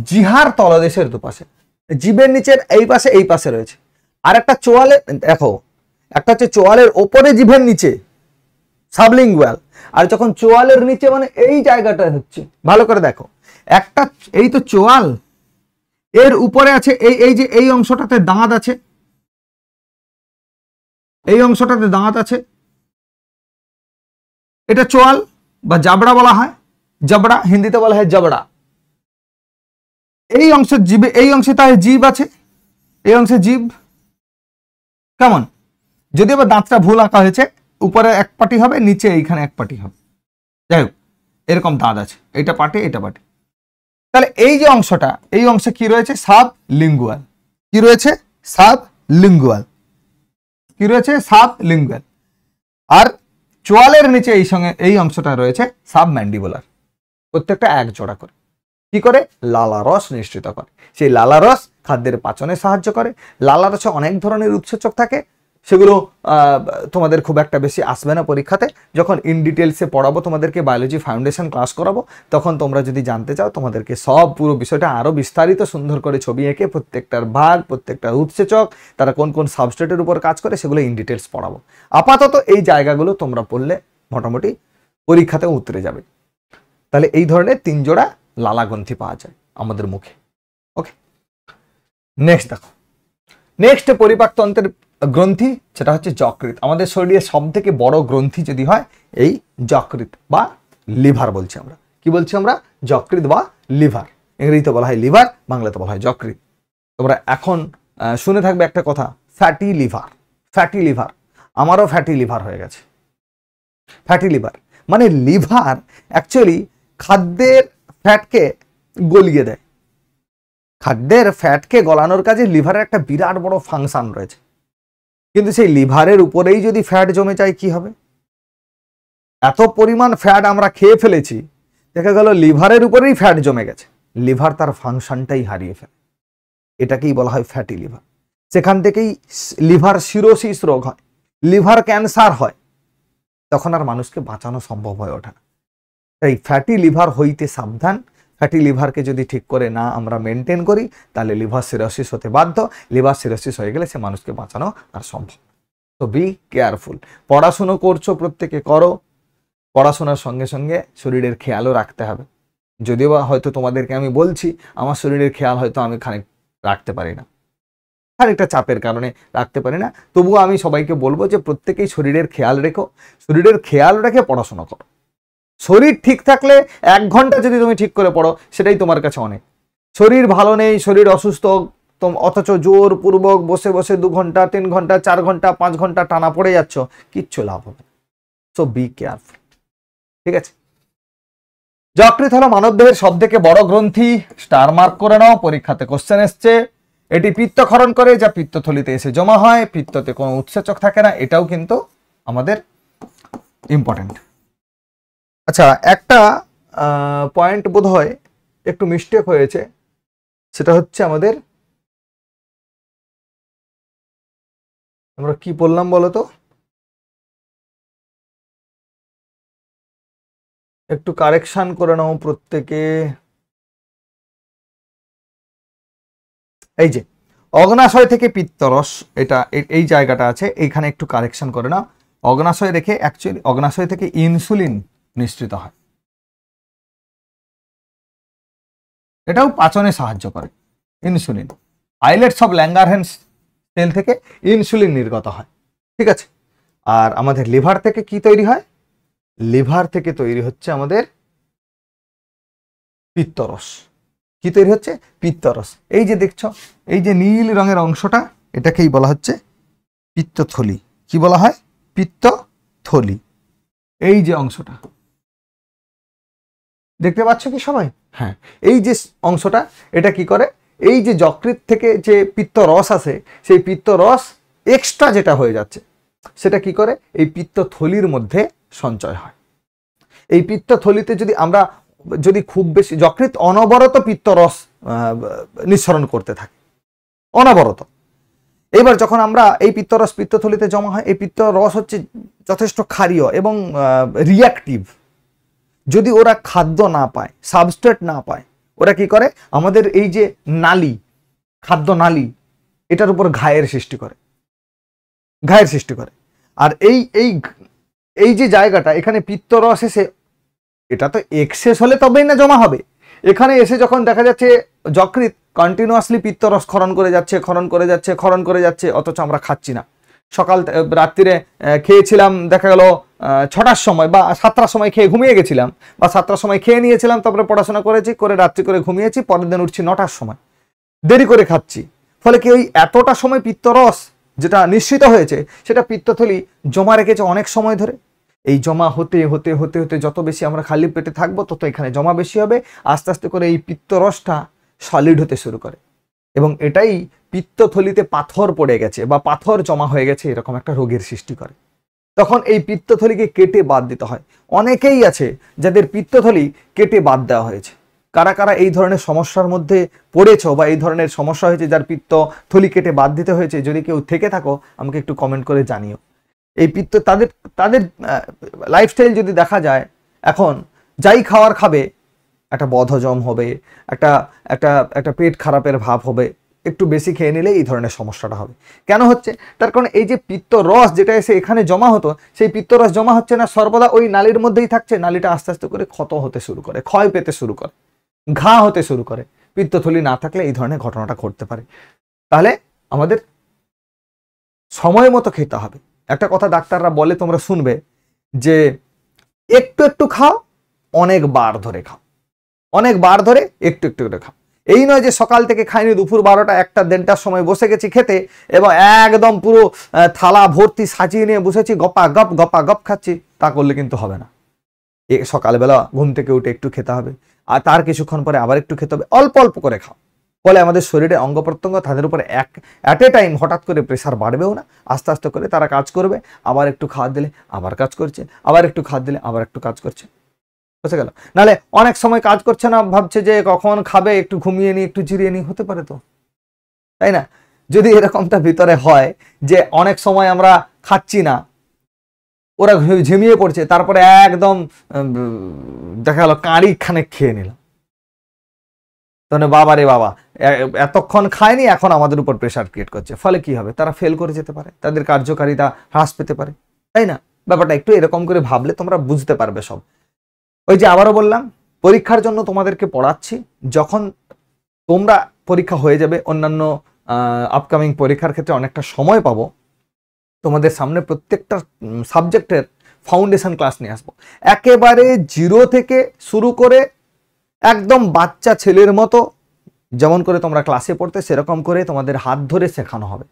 জিহার তলদেশের দুপাশে, জিভের নিচের এই পাশে রয়েছে। আর একটা চোয়ালে, দেখো একটা হচ্ছে চোয়ালের ওপরে জিভের নিচে সাবলিঙ্গুয়াল, আর যখন চোয়ালের নিচে মানে এই জায়গাটা হচ্ছে, ভালো করে দেখো, একটা এই তো চোয়াল, এর উপরে আছে এই যে এই অংশটাতে দাঁত আছে, এই অংশটাতে দাঁত আছে, এটা চোয়াল বা জাবড়া বলা হয়, জাবড়া হিন্দিতে বলা হয় জাবড়া। এই অংশের জীবে, এই অংশে তাহলে জীব আছে, এই অংশে জীব কেমন, যদি আবার দাঁতটা ভুল আঁকা হয়েছে, উপরে এক পাটি হবে, নিচে এইখানে এক পাটি হবে, যাই হোক এরকম দাঁত আছে, এটা পাটি এটা পাটি। তাহলে এই যে অংশটা, এই অংশে কি রয়েছে? Sub lingual. কি রয়েছে? Sub lingual. কি রয়েছে? Sub lingual. আর চোয়ালের নিচে এই অংশটা রয়েছে সাবম্যান্ডিবুলার। প্রত্যেকটা এক জোড়া করে কি করে? লালা রস নিঃসৃত করে। সেই লালা রস খাদ্যের পাচনে সাহায্য করে। লালা রসে অনেক ধরনের উৎসেচক থাকে, সেগুলো তোমাদের খুব একটা বেশি আসবে না পরীক্ষাতে। যখন ইন ডিটেলসে পড়াবো, তোমাদেরকে বায়োলজি ফাউন্ডেশন ক্লাস করাবো, তখন তোমরা যদি জানতে চাও, তোমাদেরকে সব পুরো বিষয়টা আরো বিস্তারিত সুন্দর করে ছবি এঁকে প্রত্যেকটার ভাগ, প্রত্যেকটার উৎসেচক, তারা কোন কোন সাবস্ট্রেটের উপর কাজ করে, সেগুলো ইন ডিটেলস পড়াবো। আপাতত এই জায়গাগুলো তোমরা পড়লে মোটামুটি পরীক্ষাতে উতরে যাবে। তাহলে এই ধরনের 3 জোড়া লালা গ্রন্থি পাওয়া যায় আমাদের মুখে। ওকে, নেক্সট দেখো, নেক্সট পরিপাকতন্ত্রের গ্রন্থি, সেটা হচ্ছে যকৃৎ। আমাদের শরীরে সব থেকে বড় গ্রন্থি যদি হয়, এই যকৃৎ বা লিভার বলছি আমরা। কি বলছি আমরা? যকৃৎ বা লিভার। ইংরেজিতে বলা হয় লিভার, বাংলাতে বলা হয় যকৃৎ। তোমরা এখন শুনে থাকবে একটা কথা, ফ্যাটি লিভার। ফ্যাটি লিভার, আমারও ফ্যাটি লিভার হয়ে গেছে। ফ্যাটি লিভার মানে লিভার অ্যাকচুয়ালি খাদ্যের ফ্যাটকে গলিয়ে দেয়। খাদ্যের ফ্যাটকে গলানোর কাজে লিভারের একটা বিরাট বড় ফাংশন রয়েছে। কিন্তু সেই লিভারের উপরেই যদি ফ্যাট জমে যায়, কি হবে? এত পরিমাণ ফ্যাট আমরা খেয়ে ফেলেছি, দেখা গেল লিভারের উপরেই ফ্যাট জমে গেছে, লিভার তার ফাংশনটাই হারিয়ে ফেলে। এটাকেই বলা হয় ফ্যাটি লিভার। সেখান থেকেই লিভার সিরোসিস রোগ হয়, লিভার ক্যান্সার হয়, তখন আর মানুষকে বাঁচানো সম্ভব হয়ে ওঠে না। তাই ফ্যাটি লিভার হইতে সাবধান। ফ্যাটি লিভারকে যদি ঠিক করে না আমরা মেনটেন করি, তাহলে লিভার সিরোসিস হতে বাধ্য। লিভার সিরোসিস হয়ে গেলে সে মানুষকে বাঁচানো আর সম্ভব। তো বি কেয়ারফুল। পড়াশুনো করছো, প্রত্যেকে করো, পড়াশোনার সঙ্গে সঙ্গে শরীরের খেয়ালও রাখতে হবে। যদিও বা হয়তো তোমাদেরকে আমি বলছি, আমার শরীরের খেয়াল হয়তো আমি খানিক রাখতে পারি না, খানিকটা চাপের কারণে রাখতে পারি না, তবুও আমি সবাইকে বলবো যে প্রত্যেকেই শরীরের খেয়াল রেখো, শরীরের খেয়াল রেখে পড়াশোনা করো। শরীর ঠিক থাকলে 1 ঘন্টা যদি তুমি ঠিক করে পড়ো, সেটাই তোমার কাছে অনেক। শরীর ভালো নেই, শরীর অসুস্থ, অথচ জোর পূর্বক বসে বসে 2 ঘন্টা 3 ঘন্টা 4 ঘন্টা 5 ঘন্টা টানা পড়ে যাচ্ছ, কিচ্ছু লাভ হবে। সো বি কেয়ারফুল, ঠিক আছে? যকৃৎ হলো মানবদেহের সব থেকে বড় গ্রন্থি। স্টার মার্ক করে নাও, পরীক্ষাতে কোশ্চেন এসছে। এটি পিত্ত ক্ষরণ করে, যা পিত্তথলিতে এসে জমা হয়। পিত্ততে কোনো উৎসেচক থাকে না, এটাও কিন্তু আমাদের ইম্পর্টেন্ট। আচ্ছা, একটা পয়েন্ট বোধ হয় একটু মিস্টেক হয়েছে, সেটা হচ্ছে আমরা কি বললাম বলো তো? একটু কারেকশন করে নাও প্রত্যেকে। এই যে অগ্নাশয় থেকে পিত্তরস, এটা এই জায়গাটা আছে, এইখানে একটু কারেকশন করে নাও। অগ্নাশয় রেখে অ্যাকচুয়ালি অগ্নাশয় থেকে ইনসুলিন নিঃসৃত হয়, এটাও পাচনে সাহায্য করে insulin. Islets of Langerhans cell থেকে ইনসুলিন নির্গত হয়, ঠিক আছে। আর আমাদের লিভার থেকে কি তৈরি হয়? লিভার থেকে তৈরি হচ্ছে আমাদের পিত্তরস। কি তৈরি হচ্ছে? পিত্তরস। এই যে দেখছো, এই যে নীল রঙের অংশটা, এটাকেই বলা হচ্ছে পিত্তথলি। কি বলা হয়? পিত্তথলি। এই যে অংশটা দেখতে পাচ্ছ কি সবাই? হ্যাঁ, এই যে অংশটা, এটা কি করে? এই যে যকৃৎ থেকে যে পিত্তরস আছে, সেই পিত্তরস এক্সট্রা যেটা হয়ে যাচ্ছে, সেটা কি করে? এই পিত্তথলির মধ্যে সঞ্চয় হয়। এই পিত্তথলিতে যদি খুব বেশি, যকৃৎ অনবরত পিত্তরস নিঃসরণ করতে থাকে, অনবরত। এবার যখন আমরা এই পিত্তরস পিত্তথলিতে জমা হয়, এই পিত্তরস হচ্ছে যথেষ্ট ক্ষারীয় এবং রিঅ্যাক্টিভ। যদি ওরা খাদ্য না পায়, সাবস্ট্রেট না পায়, ওরা কি করে? আমাদের এই যে নালী, খাদ্য নালী, এটার উপর ঘায়ের সৃষ্টি করে, ঘায়ের সৃষ্টি করে। আর এই যে জায়গাটা, এখানে পিত্তরস এসে, এটা তো এক্সেস হলে তবেই না জমা হবে। এখানে এসে যখন দেখা যাচ্ছে যকৃৎ কন্টিনিউয়াসলি পিত্তরস খরণ করে যাচ্ছে, খরণ করে যাচ্ছে, খরণ করে যাচ্ছে, অথচ আমরা খাচ্ছি না। সকাল রাত্রিরে খেয়েছিলাম, দেখা গেল 6টার সময় বা 7টার সময় খেয়ে ঘুমিয়ে গেছিলাম, বা 7টার সময় খেয়ে নিয়েছিলাম, তারপরে পড়াশোনা করেছি, করে রাত্রি করে ঘুমিয়েছি, পরের দিন উঠছি 9টার সময়, দেরি করে খাচ্ছি। ফলে কি ওই এতটা সময় পিত্তরস যেটা নিঃসৃত হয়েছে, সেটা পিত্তথলি জমা রেখেছে অনেক সময় ধরে। এই জমা হতে হতে হতে হতে যত বেশি আমরা খালি পেটে থাকবো, তত এখানে জমা বেশি হবে। আস্তে আস্তে করে এই পিত্তরসটা সলিড হতে শুরু করে, এবং এটাই পিত্তথলিতে পাথর পড়ে গেছে বা পাথর জমা হয়ে গেছে, এরকম একটা রোগের সৃষ্টি করে। তখন এই পিত্তথলিকে কেটে বাদ দিতে হয়। অনেকেই আছে যাদের পিত্তথলি কেটে বাদ দেওয়া হয়েছে। কারা কারা এই ধরনের সমস্যার মধ্যে পড়েছো বা এই ধরনের সমস্যা হয়েছে যার পিত্তথলি কেটে বাদ দিতে হয়েছে? যদি কেউ থেকে থাকো, আমাকে একটু কমেন্ট করে জানিও। এই পিত্ত তাদের লাইফস্টাইল যদি দেখা যায়, এখন যাই খাওয়ার খাবে, একটা বদহজম হবে, একটা একটা একটা পেট খারাপের ভাব হবে, একটু বেশি খেয়ে নিলে এই ধরনের সমস্যাটা হবে। কেন হচ্ছে? তার কারণ এই যে পিত্তরস যেটা এসে এখানে জমা হতো, সেই পিত্তরস জমা হচ্ছে না, সর্বদা ওই নালীর মধ্যেই থাকছে। নালীটা আস্তে আস্তে করে ক্ষত হতে শুরু করে, ক্ষয় পেতে শুরু করে, ঘা হতে শুরু করে। পিত্তথলি না থাকলে এই ধরনের ঘটনাটা ঘটতে পারে। তাহলে আমাদের সময় মতো খেতে হবে। একটা কথা ডাক্তাররা বলে, তোমরা শুনবে, যে একটু একটু খাও, অনেকবার ধরে খাও, অনেকবার ধরে একটু একটু করে খাও। এই নয় যে সকাল থেকে খাইনি, দুপুর 12টা 1টা 1:30টার সময় বসে গেছি খেতে, এবং একদম পুরো থালা ভর্তি সাজিয়ে নিয়ে বসেছি, গপা গপ খাচ্ছি। তা করলে কিন্তু হবে না। সকালবেলা ঘুম থেকে উঠে একটু খেতে হবে, আর তার কিছুক্ষণ পরে আবার একটু খেতে হবে। অল্প অল্প করে খাও, ফলে আমাদের শরীরে অঙ্গ প্রত্যঙ্গ, তাদের উপরে অ্যাট এ টাইম হঠাৎ করে প্রেসার বাড়বেও না। আস্তে আস্তে করে তারা কাজ করবে। আবার একটু খাওয়া দিলে আবার কাজ করছে, আবার একটু খাওয়া দিলে আবার একটু কাজ করছে। বুঝে গেল? নাহলে অনেক সময় কাজ করছে না, ভাবছে যে কখন খাবে, একটু ঘুমিয়ে নি, একটু জিরিয়ে নি, হতে পারে তো, তাই না? যদি এরকমটা ভিতরে হয় যে অনেক সময় আমরা খাচ্ছি না, ওরা ঝিমিয়ে পড়ছে, তারপরে একদম দেখা গেল কাঁড়ি খানে খেয়ে নিল, তাহলে বাবা রে বাবা, এতক্ষণ খায়নি, এখন আমাদের উপর প্রেসার ক্রিয়েট করছে। ফলে কি হবে? তারা ফেল করে যেতে পারে, তাদের কার্যকারিতা হ্রাস পেতে পারে, তাই না? ব্যাপারটা একটু এরকম করে ভাবলে তোমরা বুঝতে পারবে সব। ওই যে আবারও বললাম, পরীক্ষার জন্য তোমাদেরকে পড়াচ্ছি। যখন তোমরা পরীক্ষা হয়ে যাবে, অন্যান্য আপকামিং পরীক্ষার ক্ষেত্রে অনেকটা সময় পাবো, তোমাদের সামনে প্রত্যেকটা সাবজেক্টের ফাউন্ডেশন ক্লাস নিয়ে আসবো। একেবারে জিরো থেকে শুরু করে একদম বাচ্চা ছেলের মতো যেমন করে তোমরা ক্লাসে পড়তে, সেরকম করে তোমাদের হাত ধরে শেখানো হবে।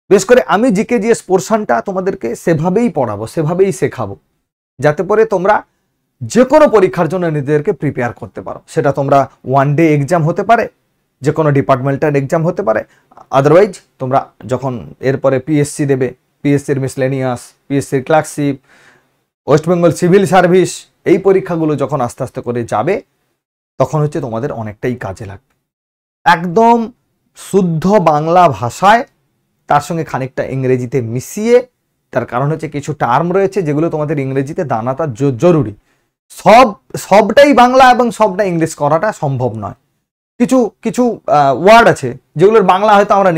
বেশ করে আমি জিকে জিএস পোর্শনটা তোমাদেরকে সেভাবেই পড়াবো, সেভাবেই শেখাবো, যাতে করে তোমরা যে কোনো পরীক্ষার জন্য নিজেদেরকে প্রিপেয়ার করতে পারো। সেটা তোমরা ওয়ান ডে এক্সাম হতে পারে, যে কোনো ডিপার্টমেন্টাল এক্সাম হতে পারে, আদারওয়াইজ তোমরা যখন এরপরে পিএসসি দেবে, পিএসসির মিসলেনিয়াস, পিএসসির clerkship, West Bengal civil service, এই পরীক্ষাগুলো যখন আস্তে আস্তে করে যাবে, তখন হচ্ছে তোমাদের অনেকটাই কাজে লাগবে। একদম শুদ্ধ বাংলা ভাষায়, তার সঙ্গে খানিকটা ইংরেজিতে মিশিয়ে। তার কারণ হচ্ছে কিছু টার্ম রয়েছে যেগুলো তোমাদের ইংরেজিতে জানাটা জরুরি। সবটাই বাংলা এবং সবটা ইংলিশ করাটা সম্ভব নয়। কিছু কিছু ওয়ার্ড আছে যেগুলোর বাংলা হয়তো আমরা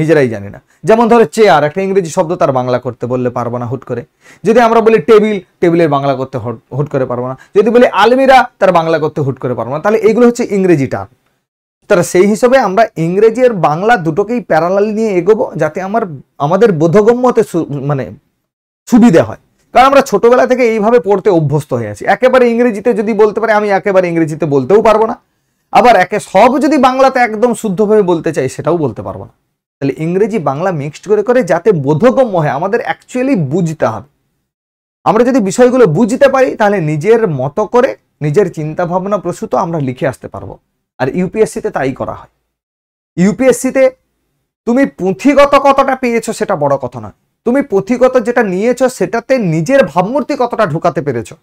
নিজেরাই জানি না। যেমন ধরো চেয়ার, একটা ইংরেজি শব্দ, তার বাংলা করতে বললে পারবো না হুট করে। যদি আমরা বলি টেবিল, টেবিলের বাংলা করতে হুট করে পারবো না। যদি বলি আলমিরা, তার বাংলা করতে হুট করে পারবো না। তাহলে এগুলো হচ্ছে ইংরেজি টার্ম। তারা সেই হিসাবে আমরা ইংরেজি আর বাংলা দুটোকেই প্যারালাল নিয়ে এগোবো, যাতে আমাদের বোধগম্য হতে মানে সুবিধা হয়। কারণ আমরা ছোটবেলা থেকে এইভাবে পড়তে অভ্যস্ত হয়ে আছি। একেবারে ইংরেজিতে যদি বলতে পারি, আমি একেবারে ইংরেজিতে বলতেও পারবো না। আবার সব যদি বাংলাতে একদম শুদ্ধভাবে বলতে চাই, সেটাও বলতে পারবো না। তাহলে ইংরেজি বাংলা মিক্সড করে যাতে বোধগম্য হয়, আমাদের অ্যাকচুয়ালি বুঝতে হবে। আমরা যদি বিষয়গুলো বুঝতে পারি, তাহলে নিজের মতো করে নিজের চিন্তা ভাবনা প্রসূত আমরা লিখে আসতে পারবো। আর ইউপিএসসিতে তাই করা হয়। ইউপিএসসিতে তুমি পুঁথিগত কতটা পেয়েছো সেটা বড় কথা নয়, তুমি পুঁথিগত যেটা নিয়েছো সেটাতে নিজের ভাবমূর্তি কতটা ঢুকাতে পেরেছো,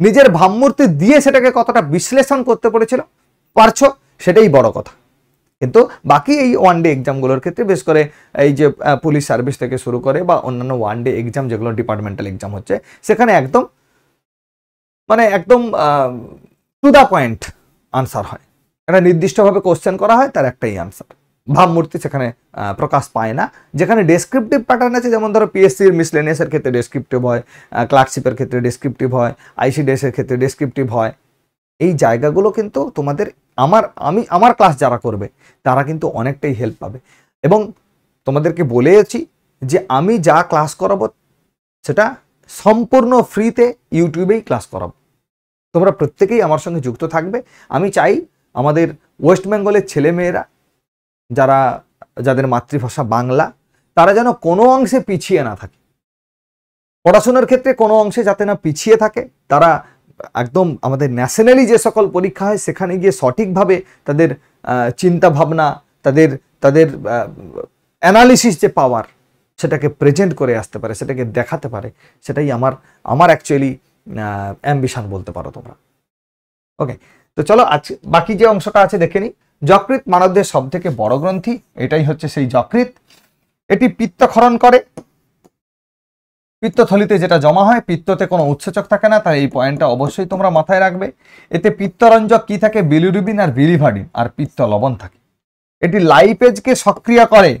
নিজের ভাবমূর্তি দিয়ে সেটাকে কতটা বিশ্লেষণ করতে পারছো, সেটাই বড় কথা। কিন্তু বাকি এই ওয়ান ডে এক্সামগুলোর ক্ষেত্রে, বেশ করে এই যে পুলিশ সার্ভিস থেকে শুরু করে বা অন্যান্য ওয়ান ডে এক্সাম যেগুলো ডিপার্টমেন্টাল এক্সাম হচ্ছে, সেখানে একদম টু দা পয়েন্ট আনসার হয়। একটা নির্দিষ্টভাবে কোশ্চেন করা হয়, তার একটাই আনসার। ভাবমূর্তি সেখানে প্রকাশ পায় না। যেখানে ডেসক্রিপটিভ প্যাটার্ন আছে, যেমন ধরো পিএসসির মিসলেনিয়াসের ক্ষেত্রে ডেসক্রিপটিভ হয়, ক্লার্কশিপের ক্ষেত্রে ডেসক্রিপটিভ হয়, আইসিডিএসের ক্ষেত্রে ডেসক্রিপটিভ হয়। এই জায়গাগুলো কিন্তু তোমাদের আমার ক্লাস যারা করবে তারা কিন্তু অনেকটাই হেল্প পাবে। এবং তোমাদেরকে বলেছি যে আমি যা ক্লাস করাবো সেটা সম্পূর্ণ ফ্রিতে ইউটিউবেই ক্লাস করাবো। তোমরা প্রত্যেকেই আমার সঙ্গে যুক্ত থাকবে। আমি চাই আমাদের ওয়েস্ট বেঙ্গলের ছেলেমেয়েরা যাদের মাতৃভাষা বাংলা, তারা যেন কোনো অংশে পিছিয়ে না থাকে, পড়াশোনার ক্ষেত্রে কোনো অংশে যাতে না পিছিয়ে থাকে। তারা একদম আমাদের ন্যাশনালি যে সকল পরীক্ষা হয় সেখানে গিয়ে সঠিকভাবে তাদের চিন্তা ভাবনা, তাদের অ্যানালিসিস যে পাওয়ার, সেটাকে প্রেজেন্ট করে আসতে পারে, সেটাকে দেখাতে পারে। সেটাই আমার অ্যাকচুয়ালি অ্যাম্বিশন বলতে পারো তোমরা। ওকে, তো চলো আজ বাকি যে অংশটা আছে দেখে নিই। যকৃৎ মানবদেহের সব থেকে বড় গ্রন্থি, এটাই হচ্ছে সেই যকৃৎ। এটি পিত্তক্ষরণ করে, পিত্তথলিতে যেটা জমা হয়। পিত্ততে কোনো উৎসেচক থাকে না, তাই এই পয়েন্টটা অবশ্যই তোমরা মাথায় রাখবে। এতে পিত্তরঞ্জক কি থাকে? বিলিরুবিন আর বিলিভার্ডিন আর পিত্ত লবণ থাকে। এটি লাইপেজকে সক্রিয় করে,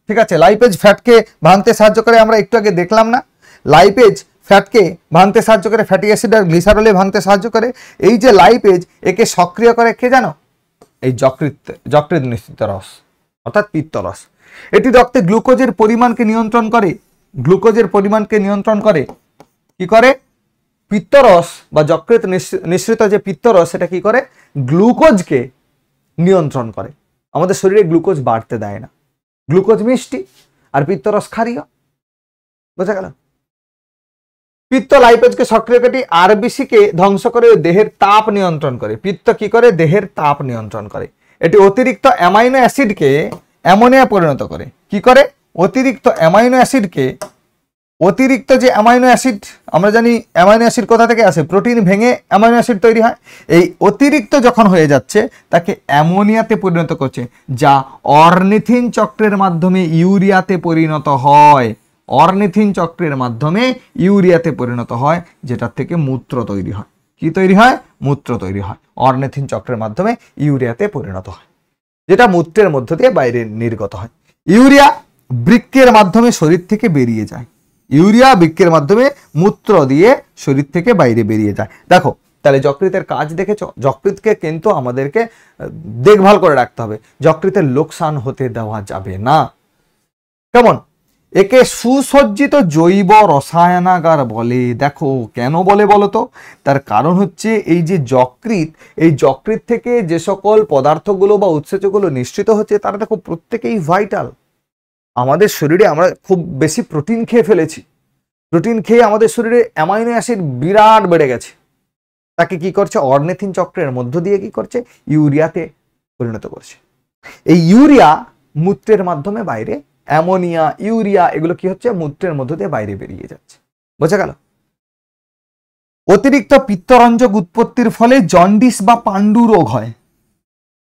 ঠিক আছে। লাইপেজ ফ্যাটকে ভাঙতে সাহায্য করে, আমরা একটু আগে দেখলাম না, লাইপেজ ফ্যাটকে ভাঙতে সাহায্য করে, ফ্যাটি অ্যাসিড আর গ্লিসারলে ভাঙতে সাহায্য করে। এই যে লাইপেজ, একে সক্রিয় করে কে জানো? এই যকৃৎ নিঃসৃত রস, অর্থাৎ পিত্তরস। এটি রক্তে গ্লুকোজের পরিমাণকে নিয়ন্ত্রণ করে। কি করে? পিত্তরস বা যকৃৎ নিঃসৃত যে পিত্তরস, সেটা কি করে? গ্লুকোজকে নিয়ন্ত্রণ করে। আমাদের শরীরে গ্লুকোজ বাড়তে দেয় না। গ্লুকোজ মিষ্টি আর পিত্তরস ক্ষারীয়, বোঝা গেল? পিত্ত লাইপেজকে সক্রিয় করে, আরবিসি কে ধ্বংস করে, দেহের তাপ নিয়ন্ত্রণ করে। পিত্ত কি করে? দেহের তাপ নিয়ন্ত্রণ করে। এটি অতিরিক্ত অ্যামাইনো অ্যাসিডকে অ্যামোনিয়া পরিণত করে। কি করে? অতিরিক্ত যে অ্যামাইনো অ্যাসিড, আমরা জানি অ্যামাইনো অ্যাসিড কোথা থেকে আসে? প্রোটিন ভেঙে অ্যামাইনো অ্যাসিড তৈরি হয়। এই অতিরিক্ত যখন হয়ে যাচ্ছে, তাকে অ্যামোনিয়াতে পরিণত করছে, যা অর্নিথিন চক্রের মাধ্যমে ইউরিয়াতে পরিণত হয়। অর্নিথিন চক্রের মাধ্যমে ইউরিয়াতে পরিণত হয়, যেটার থেকে মূত্র তৈরি হয়। কি তৈরি হয়? মূত্র তৈরি হয়। অর্নিথিন চক্রের মাধ্যমে ইউরিয়াতে পরিণত হয়, যেটা মূত্রের মধ্য দিয়ে বাইরে নির্গত হয়। ইউরিয়া বৃক্কের মাধ্যমে শরীর থেকে বেরিয়ে যায়। ইউরিয়া বৃক্কের মাধ্যমে মূত্র দিয়ে শরীর থেকে বাইরে বেরিয়ে যায়। দেখো, তাহলে যকৃতের কাজ দেখেছো? যকৃতকে কিন্তু আমাদেরকে দেখভাল করে রাখতে হবে। যকৃতের লোকসান হতে দেওয়া যাবে না। কেমন? একে সুসজ্জিত জৈব রসায়নাগার বলে। দেখো কেন বলে বলো তো? তার কারণ হচ্ছে এই যে যকৃৎ, এই যকৃৎ থেকে যে সকল পদার্থগুলো বা উৎসেচকগুলো নিঃসৃত হচ্ছে, তারা দেখো প্রত্যেকেই ভাইটাল। আমাদের শরীরে আমরা খুব বেশি প্রোটিন খেয়ে ফেলেছি। প্রোটিন খেয়ে আমাদের শরীরে অ্যামাইনো অ্যাসিড বিরাট বেড়ে গেছে। তাকে কি করছে? অর্নিথিন চক্রের মধ্য দিয়ে কি করছে? ইউরিয়াতে পরিণত করছে। এই ইউরিয়া মূত্রের মাধ্যমে বাইরে, অ্যামোনিয়া, ইউরিয়া, এগুলো কি হচ্ছে? মূত্রের মধ্য দিয়ে বাইরে বেরিয়ে যাচ্ছে। বোঝা গেল? অতিরিক্ত পিত্তরঞ্জক উৎপত্তির ফলে জন্ডিস বা পাণ্ডু রোগ হয়।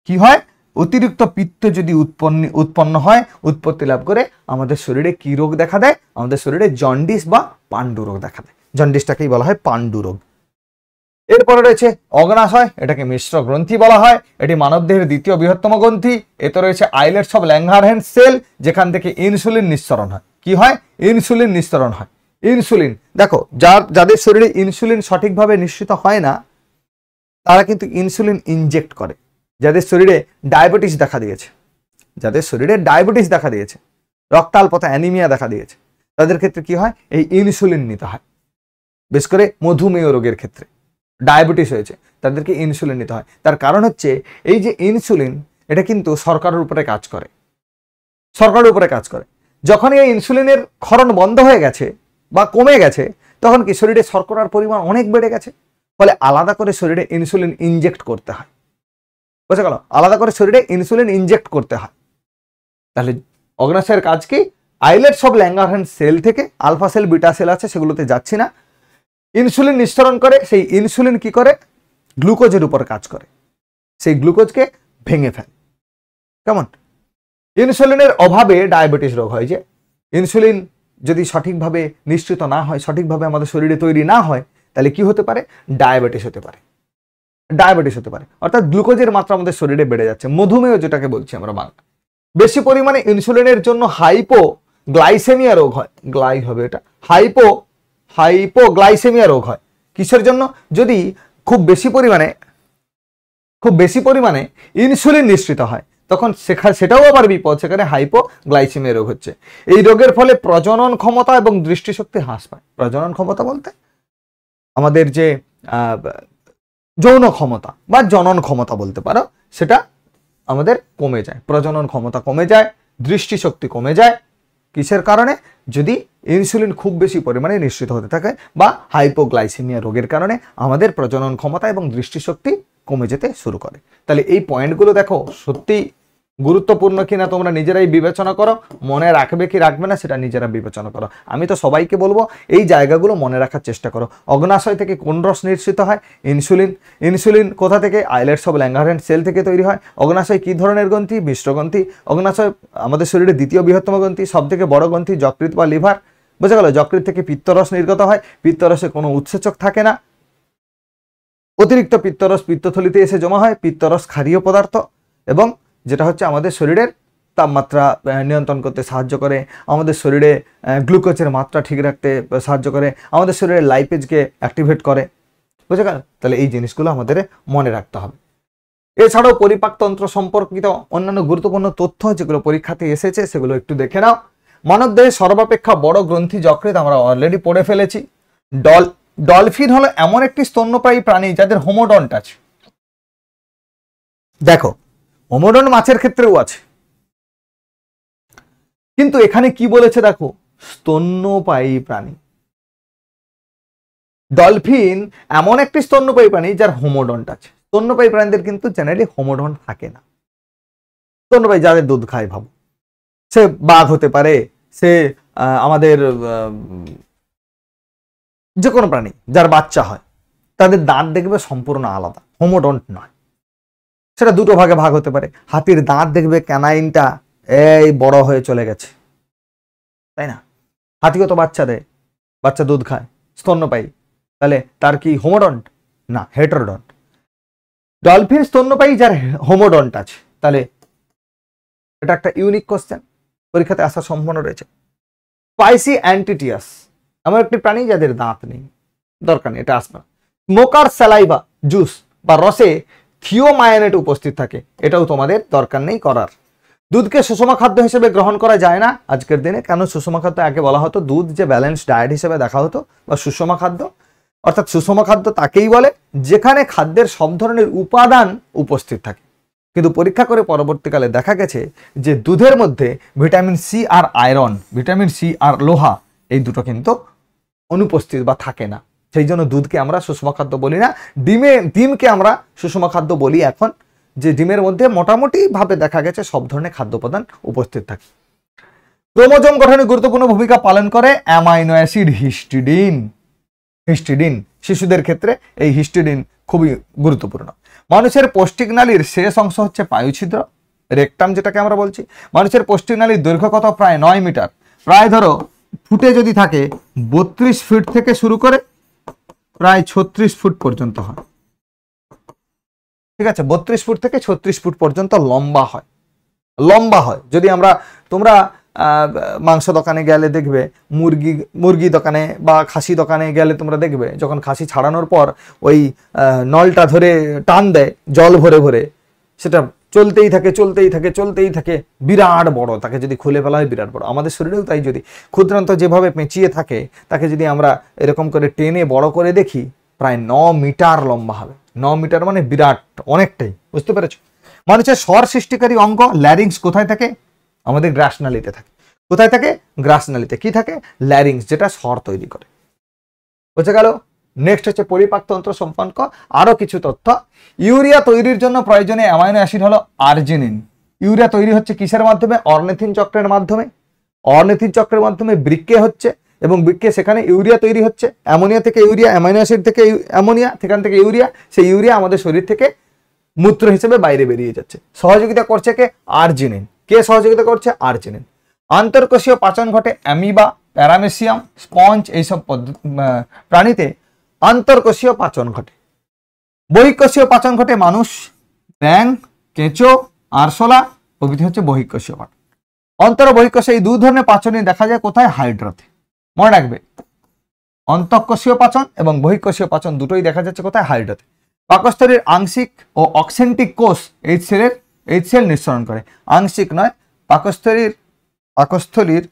কি হয়? অতিরিক্ত পিত্ত যদি উৎপন্ন হয়, উৎপত্তি লাভ করে, আমাদের শরীরে কি রোগ দেখা দেয়? আমাদের শরীরে জন্ডিস বা পাণ্ডু রোগ দেখা দেয়। জন্ডিসটাকেই বলা হয় পাণ্ডু রোগ। এরপরে রয়েছে অগ্নাশয়, এটাকে মিশ্র গ্রন্থি বলা হয়, এটি মানবদেহের দ্বিতীয় বৃহত্তম গ্রন্থি। এতে রয়েছে আইলেটস অফ ল্যাঙ্গারহ্যান্স সেল, যেখান থেকে ইনসুলিন নিঃসরণ হয়। কি হয়? ইনসুলিন নিঃসরণ হয়। ইনসুলিন, দেখো যাদের শরীরে ইনসুলিন সঠিকভাবে নিঃসৃত হয় না তারা কিন্তু ইনসুলিন ইনজেক্ট করে। যাদের শরীরে ডায়াবেটিস দেখা দিয়েছে, রক্তাল্পতা অ্যানিমিয়া দেখা দিয়েছে, তাদের ক্ষেত্রে কি হয়? এই ইনসুলিন নিতে হয়। বিশেষ করে মধুমেহ রোগের ক্ষেত্রে, ডায়াবেটিস হয়েছে তাদেরকে ইনসুলিন নিতে হয়। তার কারণ হচ্ছে এই যে ইনসুলিন, এটা কিন্তু সরকারের উপরে কাজ করে। যখন এই ইনসুলিনের ক্ষরণ বন্ধ হয়ে গেছে বা কমে গেছে, তখন কি শরীরে শর্করার পরিমাণ অনেক বেড়ে গেছে, ফলে আলাদা করে শরীরে ইনসুলিন ইনজেক্ট করতে হয়। বুঝে গেল? আলাদা করে শরীরে ইনসুলিন ইনজেক্ট করতে হয়। তাহলে অগ্নাশয়ের কাজ কি? আইলেটস অফ ল্যাঙ্গারহ্যান্স সেল থেকে, আলফা সেল বিটা সেল আছে, সেগুলোতে যাচ্ছি না, ইনসুলিন নিঃসরণ করে। সেই ইনসুলিন কি করে? গ্লুকোজের উপর কাজ করে, সেই গ্লুকোজকে ভেঙে ফেলে। কেমন? ইনসুলিনের অভাবে ডায়াবেটিস রোগ হয়। যে ইনসুলিন যদি সঠিকভাবে নিঃসৃত না হয়, সঠিকভাবে আমাদের শরীরে তৈরি না হয়, তাহলে কি হতে পারে? ডায়াবেটিস হতে পারে। অর্থাৎ গ্লুকোজের মাত্রা আমাদের শরীরে বেড়ে যাচ্ছে, মধুমেহ যেটাকে বলছি আমরা বাংলা। বেশি পরিমাণে ইনসুলিনের জন্য হাইপোগ্লাইসেমিয়া রোগ হয়। হাইপোগ্লাইসেমিয়া রোগ হয়। কিসের জন্য? যদি খুব বেশি পরিমাণে ইনসুলিন নিঃসৃত হয়, তখন সেটাও আবার বিপদ, সেখানে হাইপোগ্লাইসেমিয়া রোগ হচ্ছে। এই রোগের ফলে প্রজনন ক্ষমতা এবং দৃষ্টিশক্তি হ্রাস পায়। প্রজনন ক্ষমতা বলতে আমাদের যে যৌন ক্ষমতা বা জনন ক্ষমতা বলতে পারো, সেটা আমাদের কমে যায়। প্রজনন ক্ষমতা কমে যায়, দৃষ্টিশক্তি কমে যায়। কিসের কারণে? যদি ইনসুলিন খুব বেশি পরিমাণে নিঃসৃত হতে থাকে বা হাইপোগ্লাইসেমিয়া রোগের কারণে আমাদের প্রজনন ক্ষমতা এবং দৃষ্টিশক্তি কমে যেতে শুরু করে। তাহলে এই পয়েন্টগুলো দেখো সত্যি গুরুত্বপূর্ণ কিনা তোমরা নিজেরাই বিবেচনা করো, মনে রাখবে কি রাখবে না সেটা নিজেরা বিবেচনা করো। আমি তো সবাইকে বলবো এই জায়গাগুলো মনে রাখার চেষ্টা করো। অগ্নাশয় থেকে কোন রস নিঃসৃত হয়? ইনসুলিন কোথা থেকে? আইলেটস অফ ল্যাঙ্গারহ্যান্স সেল থেকে তৈরি হয়। অগ্নাশয় কি ধরনের গ্রন্থি? মিশ্র গ্রন্থি। অগ্নাশয় আমাদের শরীরে দ্বিতীয় বৃহত্তম গ্রন্থি, সব থেকে বড় গ্রন্থি যকৃৎ বা লিভার। বোঝা গেল? যকৃৎ থেকে পিত্তরস নির্গত হয়। পিত্তরসে কোনো উৎসেচক থাকে না, অতিরিক্ত পিত্তরস পিত্তথলিতে এসে জমা হয়। পিত্তরস ক্ষারীয় পদার্থ এবং যেটা হচ্ছে আমাদের শরীরের তাপমাত্রা নিয়ন্ত্রণ করতে সাহায্য করে, আমাদের শরীরে গ্লুকোজের মাত্রা ঠিক রাখতে সাহায্য করে, আমাদের শরীরে লাইপেজকে অ্যাক্টিভেট করে। বুঝে গেল? তাহলে এই জিনিসগুলো আমাদের মনে রাখতে হবে। এছাড়াও পরিপাকতন্ত্র সম্পর্কিত অন্যান্য গুরুত্বপূর্ণ তথ্য যেগুলো পরীক্ষাতে এসেছে সেগুলো একটু দেখে নাও। মানবদেহের সর্বাপেক্ষা বড় গ্রন্থি যকৃৎ আমরা অলরেডি পড়ে ফেলেছি। ডলফিন হলো এমন একটি স্তন্যপায়ী প্রাণী যাদের হোমোডন্ট আছে। দেখো, হোমোডন্ট মাছের ক্ষেত্রেও আছে, কিন্তু এখানে কি বলেছে দেখো, স্তন্যপায়ী প্রাণী। ডলফিন এমন একটি স্তন্যপায়ী প্রাণী যার হোমোডন্ট আছে। স্তন্যপায়ী প্রাণীদের কিন্তু জেনারেলি হোমোডন্ট থাকে না। স্তন্যপায়ী যাদের দুধ খায়, ভাবো, সে বাঘ হতে পারে, সে আমাদের যে কোনো প্রাণী যার বাচ্চা হয়, তাদের দাঁত দেখবে সম্পূর্ণ আলাদা, হোমোডন্ট নয়। সেটা দুটো ভাগে ভাগ হতে পারে। হাতির দাঁত দেখবে ক্যানাইনটা এই বড় হয়ে চলে গেছে, তাই না? হাতিও তো বাচ্চা দেয়, বাচ্চা দুধ খায়, স্তন্যপায়ী। তাহলে তার কি হোমোডন্ট? না, হেটেরোডন্ট। ডলফিন স্তন্যপায়ী যার হোমোডন্ট আছে। তাহলে এটা একটা ইউনিক কোশ্চেন, পরীক্ষাতে আসার সম্ভাবনা রয়েছে। স্পাইসি অ্যান্টিটিয়াস এমন একটি প্রাণী যাদের দাঁত নেই, দরকার নেই, এটা আসবে না। স্মোকার স্যালাইভা জুস বা রসে থিওমায়ানেট উপস্থিত থাকে, এটাও তোমাদের দরকার নেই করার। দুধকে সুষম খাদ্য হিসেবে গ্রহণ করা যায় না আজকের দিনে। কেন? সুষম খাদ্য আগে বলা হতো দুধ যে ব্যালেন্স ডায়েট হিসেবে দেখা হতো, বা সুষম খাদ্য, অর্থাৎ সুষম খাদ্য তাকেই বলে যেখানে খাদ্যের সব ধরনের উপাদান উপস্থিত থাকে। কিন্তু পরীক্ষা করে পরবর্তীকালে দেখা গেছে যে দুধের মধ্যে ভিটামিন সি আর আয়রন, ভিটামিন সি আর লোহা, এই দুটো কিন্তু অনুপস্থিত বা থাকে না। সেই জন্য দুধকে আমরা সুষম খাদ্য বলি না। ডিমকে আমরা সুষম খাদ্য বলি এখন, যে ডিমের মধ্যে মোটামুটি ভাবে দেখা গেছে সব ধরনের খাদ্য উপাদান উপস্থিত থাকে। ক্রোমোজোম গঠনে গুরুত্বপূর্ণ ভূমিকা পালন করে অ্যামাইনো অ্যাসিড হিস্টিডিন। শিশুদের ক্ষেত্রে এই হিস্টিডিন খুবই গুরুত্বপূর্ণ। মানুষের পৌষ্টিক নালীর শেষ অংশ হচ্ছে পায়ুছিদ্র, রেকটাম যেটাকে আমরা বলছি। মানুষের পৌষ্টিক নালীর দৈর্ঘ্য কত? প্রায় 9 মিটার। প্রায় ধরো ফুটে যদি থাকে 32 ফিট থেকে শুরু করে প্রায় 36 ফুট পর্যন্ত হয়। ঠিক আছে, 32 ফুট থেকে 36 ফুট পর্যন্ত লম্বা হয়। লম্বা হয়। যদি আমরা, তোমরা মাংস দোকানে গেলে দেখবে, মুরগি দোকানে বা খাসি দোকানে গেলে তোমরা দেখবে, যখন খাসি ছাড়ানোর পর ওই নলটা ধরে টান দেয় জল ভরে ভরে, সেটা চলতেই থাকে চলতেই থাকে চলতেই থাকে, বিরাট বড়। তাকে যদি খুলে ফেলা হয় বিরাট বড়। আমাদের শরীরেও তাই, যদি ক্ষুদ্রান্ত যেভাবে পেঁচিয়ে থাকে, তাকে যদি আমরা এরকম করে টেনে বড় করে দেখি, প্রায় 9 মিটার লম্বা হবে। 9 মিটার মানে বিরাট, অনেকটাই। বুঝতে পেরেছো? মানুষের স্বর সৃষ্টিকারী অঙ্গ ল্যারিংস কোথায় থাকে? আমাদের গ্রাসনালীতে থাকে। কোথায় থাকে? গ্রাসনালীতে। কি থাকে? ল্যারিংস, যেটা স্বর তৈরি করে। বুঝে গেল? নেক্সট হচ্ছে পরিপাকতন্ত্র সম্পর্ক আরো কিছু তথ্য। ইউরিয়া তৈরির জন্য প্রয়োজনীয় অ্যামাইনো অ্যাসিড হলো আর্জিনিন। ইউরিয়া তৈরি হচ্ছে কিসের মাধ্যমে? অর্নিথিন চক্রের মাধ্যমে। অর্নিথিন চক্রের মাধ্যমে বৃক্কে হচ্ছে, এবং বৃক্কে সেখানে ইউরিয়া তৈরি হচ্ছে। অ্যামোনিয়া থেকে ইউরিয়া, অ্যামাইনো অ্যাসিড থেকে অ্যামোনিয়া, সেখান থেকে ইউরিয়া। সেই ইউরিয়া আমাদের শরীর থেকে মূত্র হিসেবে বাইরে বেরিয়ে যাচ্ছে। সহযোগিতা করছে কে? আর্জিনিন। কে সহযোগিতা করছে? আর্জিনিন। আন্তর্কোষীয় পাচন ঘটে অ্যামিবা, প্যারামেসিয়াম, স্পঞ্জ, এইসব প্রাণীতে আন্তর্কোষীয় পাচন ঘটে। বহিঃকোষীয় পাচন ঘটে মানুষ, ব্যাঙ, কেঁচো, আরশোলা প্রভৃতি হচ্ছে বহিঃকোষীয় পাচন। অন্তর বহিঃকোষে এই 2 ধরনের পাচনই দেখা যায় কোথায়? হাইড্রাতে। মনে রাখবে, অন্তঃকোষীয় পাচন এবং বহিঃকোষীয় পাচন দুটোই দেখা যাচ্ছে কোথায়? হাইড্রাতে। পাকস্থলীর আংশিক ও অক্সেন্টিক কোষ এইচসিএল নিঃসরণ করে। আংশিক নয়, পাকস্থলীর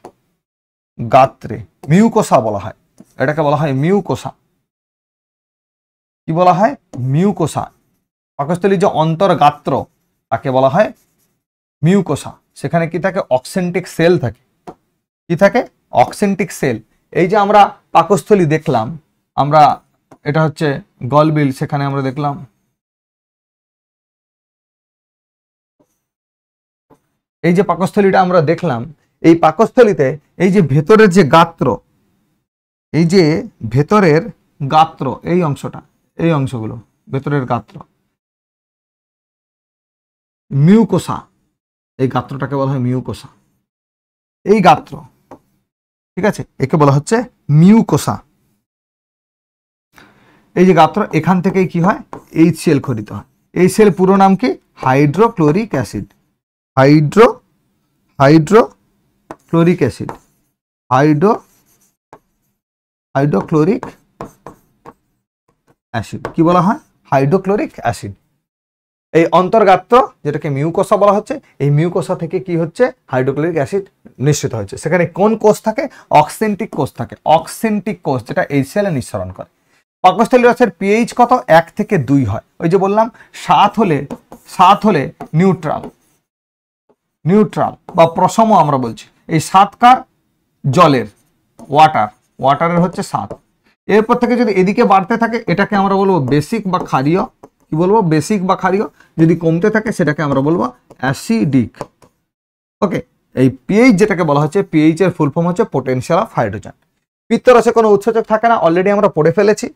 গাত্রে মিউকোসা বলা হয়। এটাকে বলা হয় মিউকোসা। কি বলা হয়? মিউকোসা। পাকস্থলীর যে অন্তর্গাত্র, তাকে বলা হয় মিউকোসা। সেখানে কি থাকে? অক্সেন্টিক সেল থাকে। কি থাকে? Oxyntic cell. এই যে আমরা পাকস্থলী দেখলাম, আমরা এটা হচ্ছে গলবিল, সেখানে আমরা দেখলাম এই যে পাকস্থলীটা আমরা দেখলাম, এই পাকস্থলীতে এই যে ভেতরের যে গাত্র, এই যে ভেতরের গাত্র, এই অংশটা, এই অংশগুলো ভেতরের গাত্র, মিউকোসা। এই গাত্রটাকে বলা হয় মিউকোসা। এই গাত্র, ঠিক আছে, একে বলা হচ্ছে মিউকোসা। এই যে গাত্র, এখান থেকেই কি হয়? এইচসিএল খরিত হয়। এইচসিএল পুরো নাম কি? Hydrochloric acid. Hydrochloric acid. Hydrochloric acid কি বলা হয়? Hydrochloric acid. এই অন্তর্গাত্র, যেটাকে মিউকোসা বলা হচ্ছে, এই মিউকোসা থেকে কি হচ্ছে? হাইড্রোক্লোরিক অ্যাসিড নিঃসৃত হচ্ছে। সেখানে কোন কোষ থাকে? অক্সেন্টিক কোষ থাকে। অক্সেন্টিক কোষ, যেটা এইচসিএল নিঃসরণ করে। পাকস্থলীর রসের পিএইচ কত? 1 থেকে 2 হয়। ওই যে বললাম 7 হলে নিউট্রাল বা প্রশম আমরা বলছি। এই 7 কার? জলের, ওয়াটারের হচ্ছে 7। এরপর থেকে যদি এদিকে বাড়তে থাকে, এটাকে আমরা বলবো বেসিক বা ক্ষারীয়। কি বলবো? বেসিক বা ক্ষারীয়। যদি কমতে থাকে, সেটাকে আমরা বলবো অ্যাসিডিক। ওকে, এই পিএইচ যেটাকে বলা হচ্ছে, পিএইচ এর ফুল ফর্ম হচ্ছে পোটেনশিয়াল অফ হাইড্রোজেন। পিত্তরসে কোনো উৎসেচক থাকে না, অলরেডি আমরা পড়ে ফেলেছি।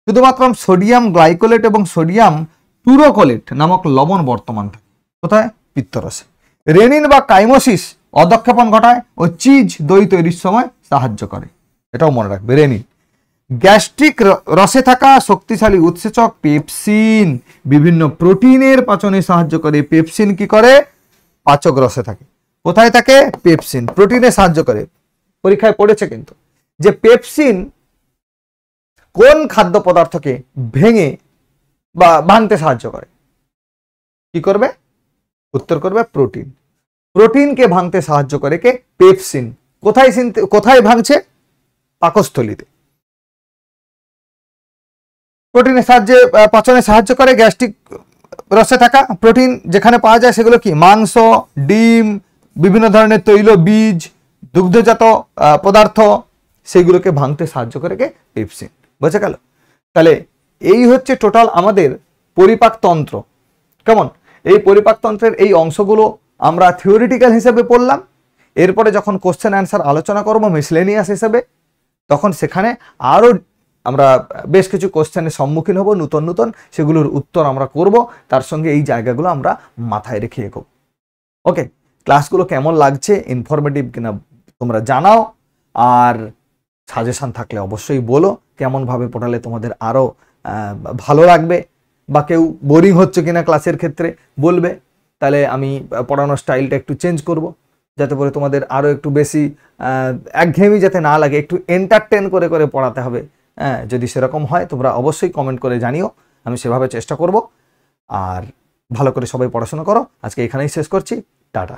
শুধুমাত্র সোডিয়াম গ্লাইকোলেট এবং সোডিয়াম টুরোকোলেট নামক লবণ বর্তমান থাকে। কোথায়? পিত্তরসে। রেনিন বা কাইমোসিস অধঃক্ষেপণ ঘটায় ও চিজ দই তৈরির সময় সাহায্য করে। এটাও মনে রাখবে, রেনিন। গ্যাস্ট্রিক রসে থাকা শক্তিশালী উৎসেচক পেপসিন বিভিন্ন প্রোটিনের পাচনে সাহায্য করে। পেপসিন কি করে? পাচক রসে থাকে। কোথায় থাকে? পেপসিন প্রোটিনে সাহায্য করে। পরীক্ষায় পড়েছে কিন্তু, যে পেপসিন কোন খাদ্য পদার্থকে ভেঙে বা ভাঙতে সাহায্য করে? কি করবে? উত্তর করবে প্রোটিন। প্রোটিনকে ভাঙতে সাহায্য করে কে? পেপসিন। কোথায় ভাঙছে? পাকস্থলীতে। প্রোটিনের সাহায্যে পাচনে সাহায্য করে। গ্যাস্ট্রিক রসে থাকা প্রোটিন যেখানে পাওয়া যায়, সেগুলো কি? মাংস, ডিম, বিভিন্ন ধরনের তৈল বীজ, দুগ্ধজাত পদার্থ, সেগুলোকে ভাঙতে সাহায্য করে কে? পেপসিন। বোঝা গেল? তাহলে এই হচ্ছে টোটাল আমাদের পরিপাকতন্ত্র। কেমন? এই পরিপাকতন্ত্রের এই অংশগুলো আমরা থিওরিটিক্যাল হিসেবে পড়লাম। এরপরে যখন কোশ্চেন অ্যান্সার আলোচনা করবো মিসলেনিয়াস হিসেবে, তখন সেখানে আরও আমরা বেশ কিছু কোশ্চেনের সম্মুখীন হব, নতুন, সেগুলোর উত্তর আমরা করব। তার সঙ্গে এই জায়গাগুলো আমরা মাথায় রেখে এগোবো। ওকে, ক্লাসগুলো কেমন লাগছে, ইনফরমেটিভ কিনা তোমরা জানাও। আর সাজেশন থাকলে অবশ্যই বলো। কেমনভাবে পড়ালে তোমাদের আরও ভালো লাগবে, বা কেউ বোরিং হচ্ছে কিনা ক্লাসের ক্ষেত্রে বলবে, তাহলে আমি পড়ানোর স্টাইলটা একটু চেঞ্জ করব, যাতে করে তোমাদের আরও একটু বেশি একঘেয়েমি যাতে না লাগে, একটু এন্টারটেন করে করে পড়াতে হবে। হ্যাঁ, যদি সেরকম হয় তোমরা অবশ্যই কমেন্ট করে জানিও, আমি সেভাবে চেষ্টা করব। আর ভালো করে সবাই পড়াশোনা করো। আজকে এখানেই শেষ করছি, টাটা।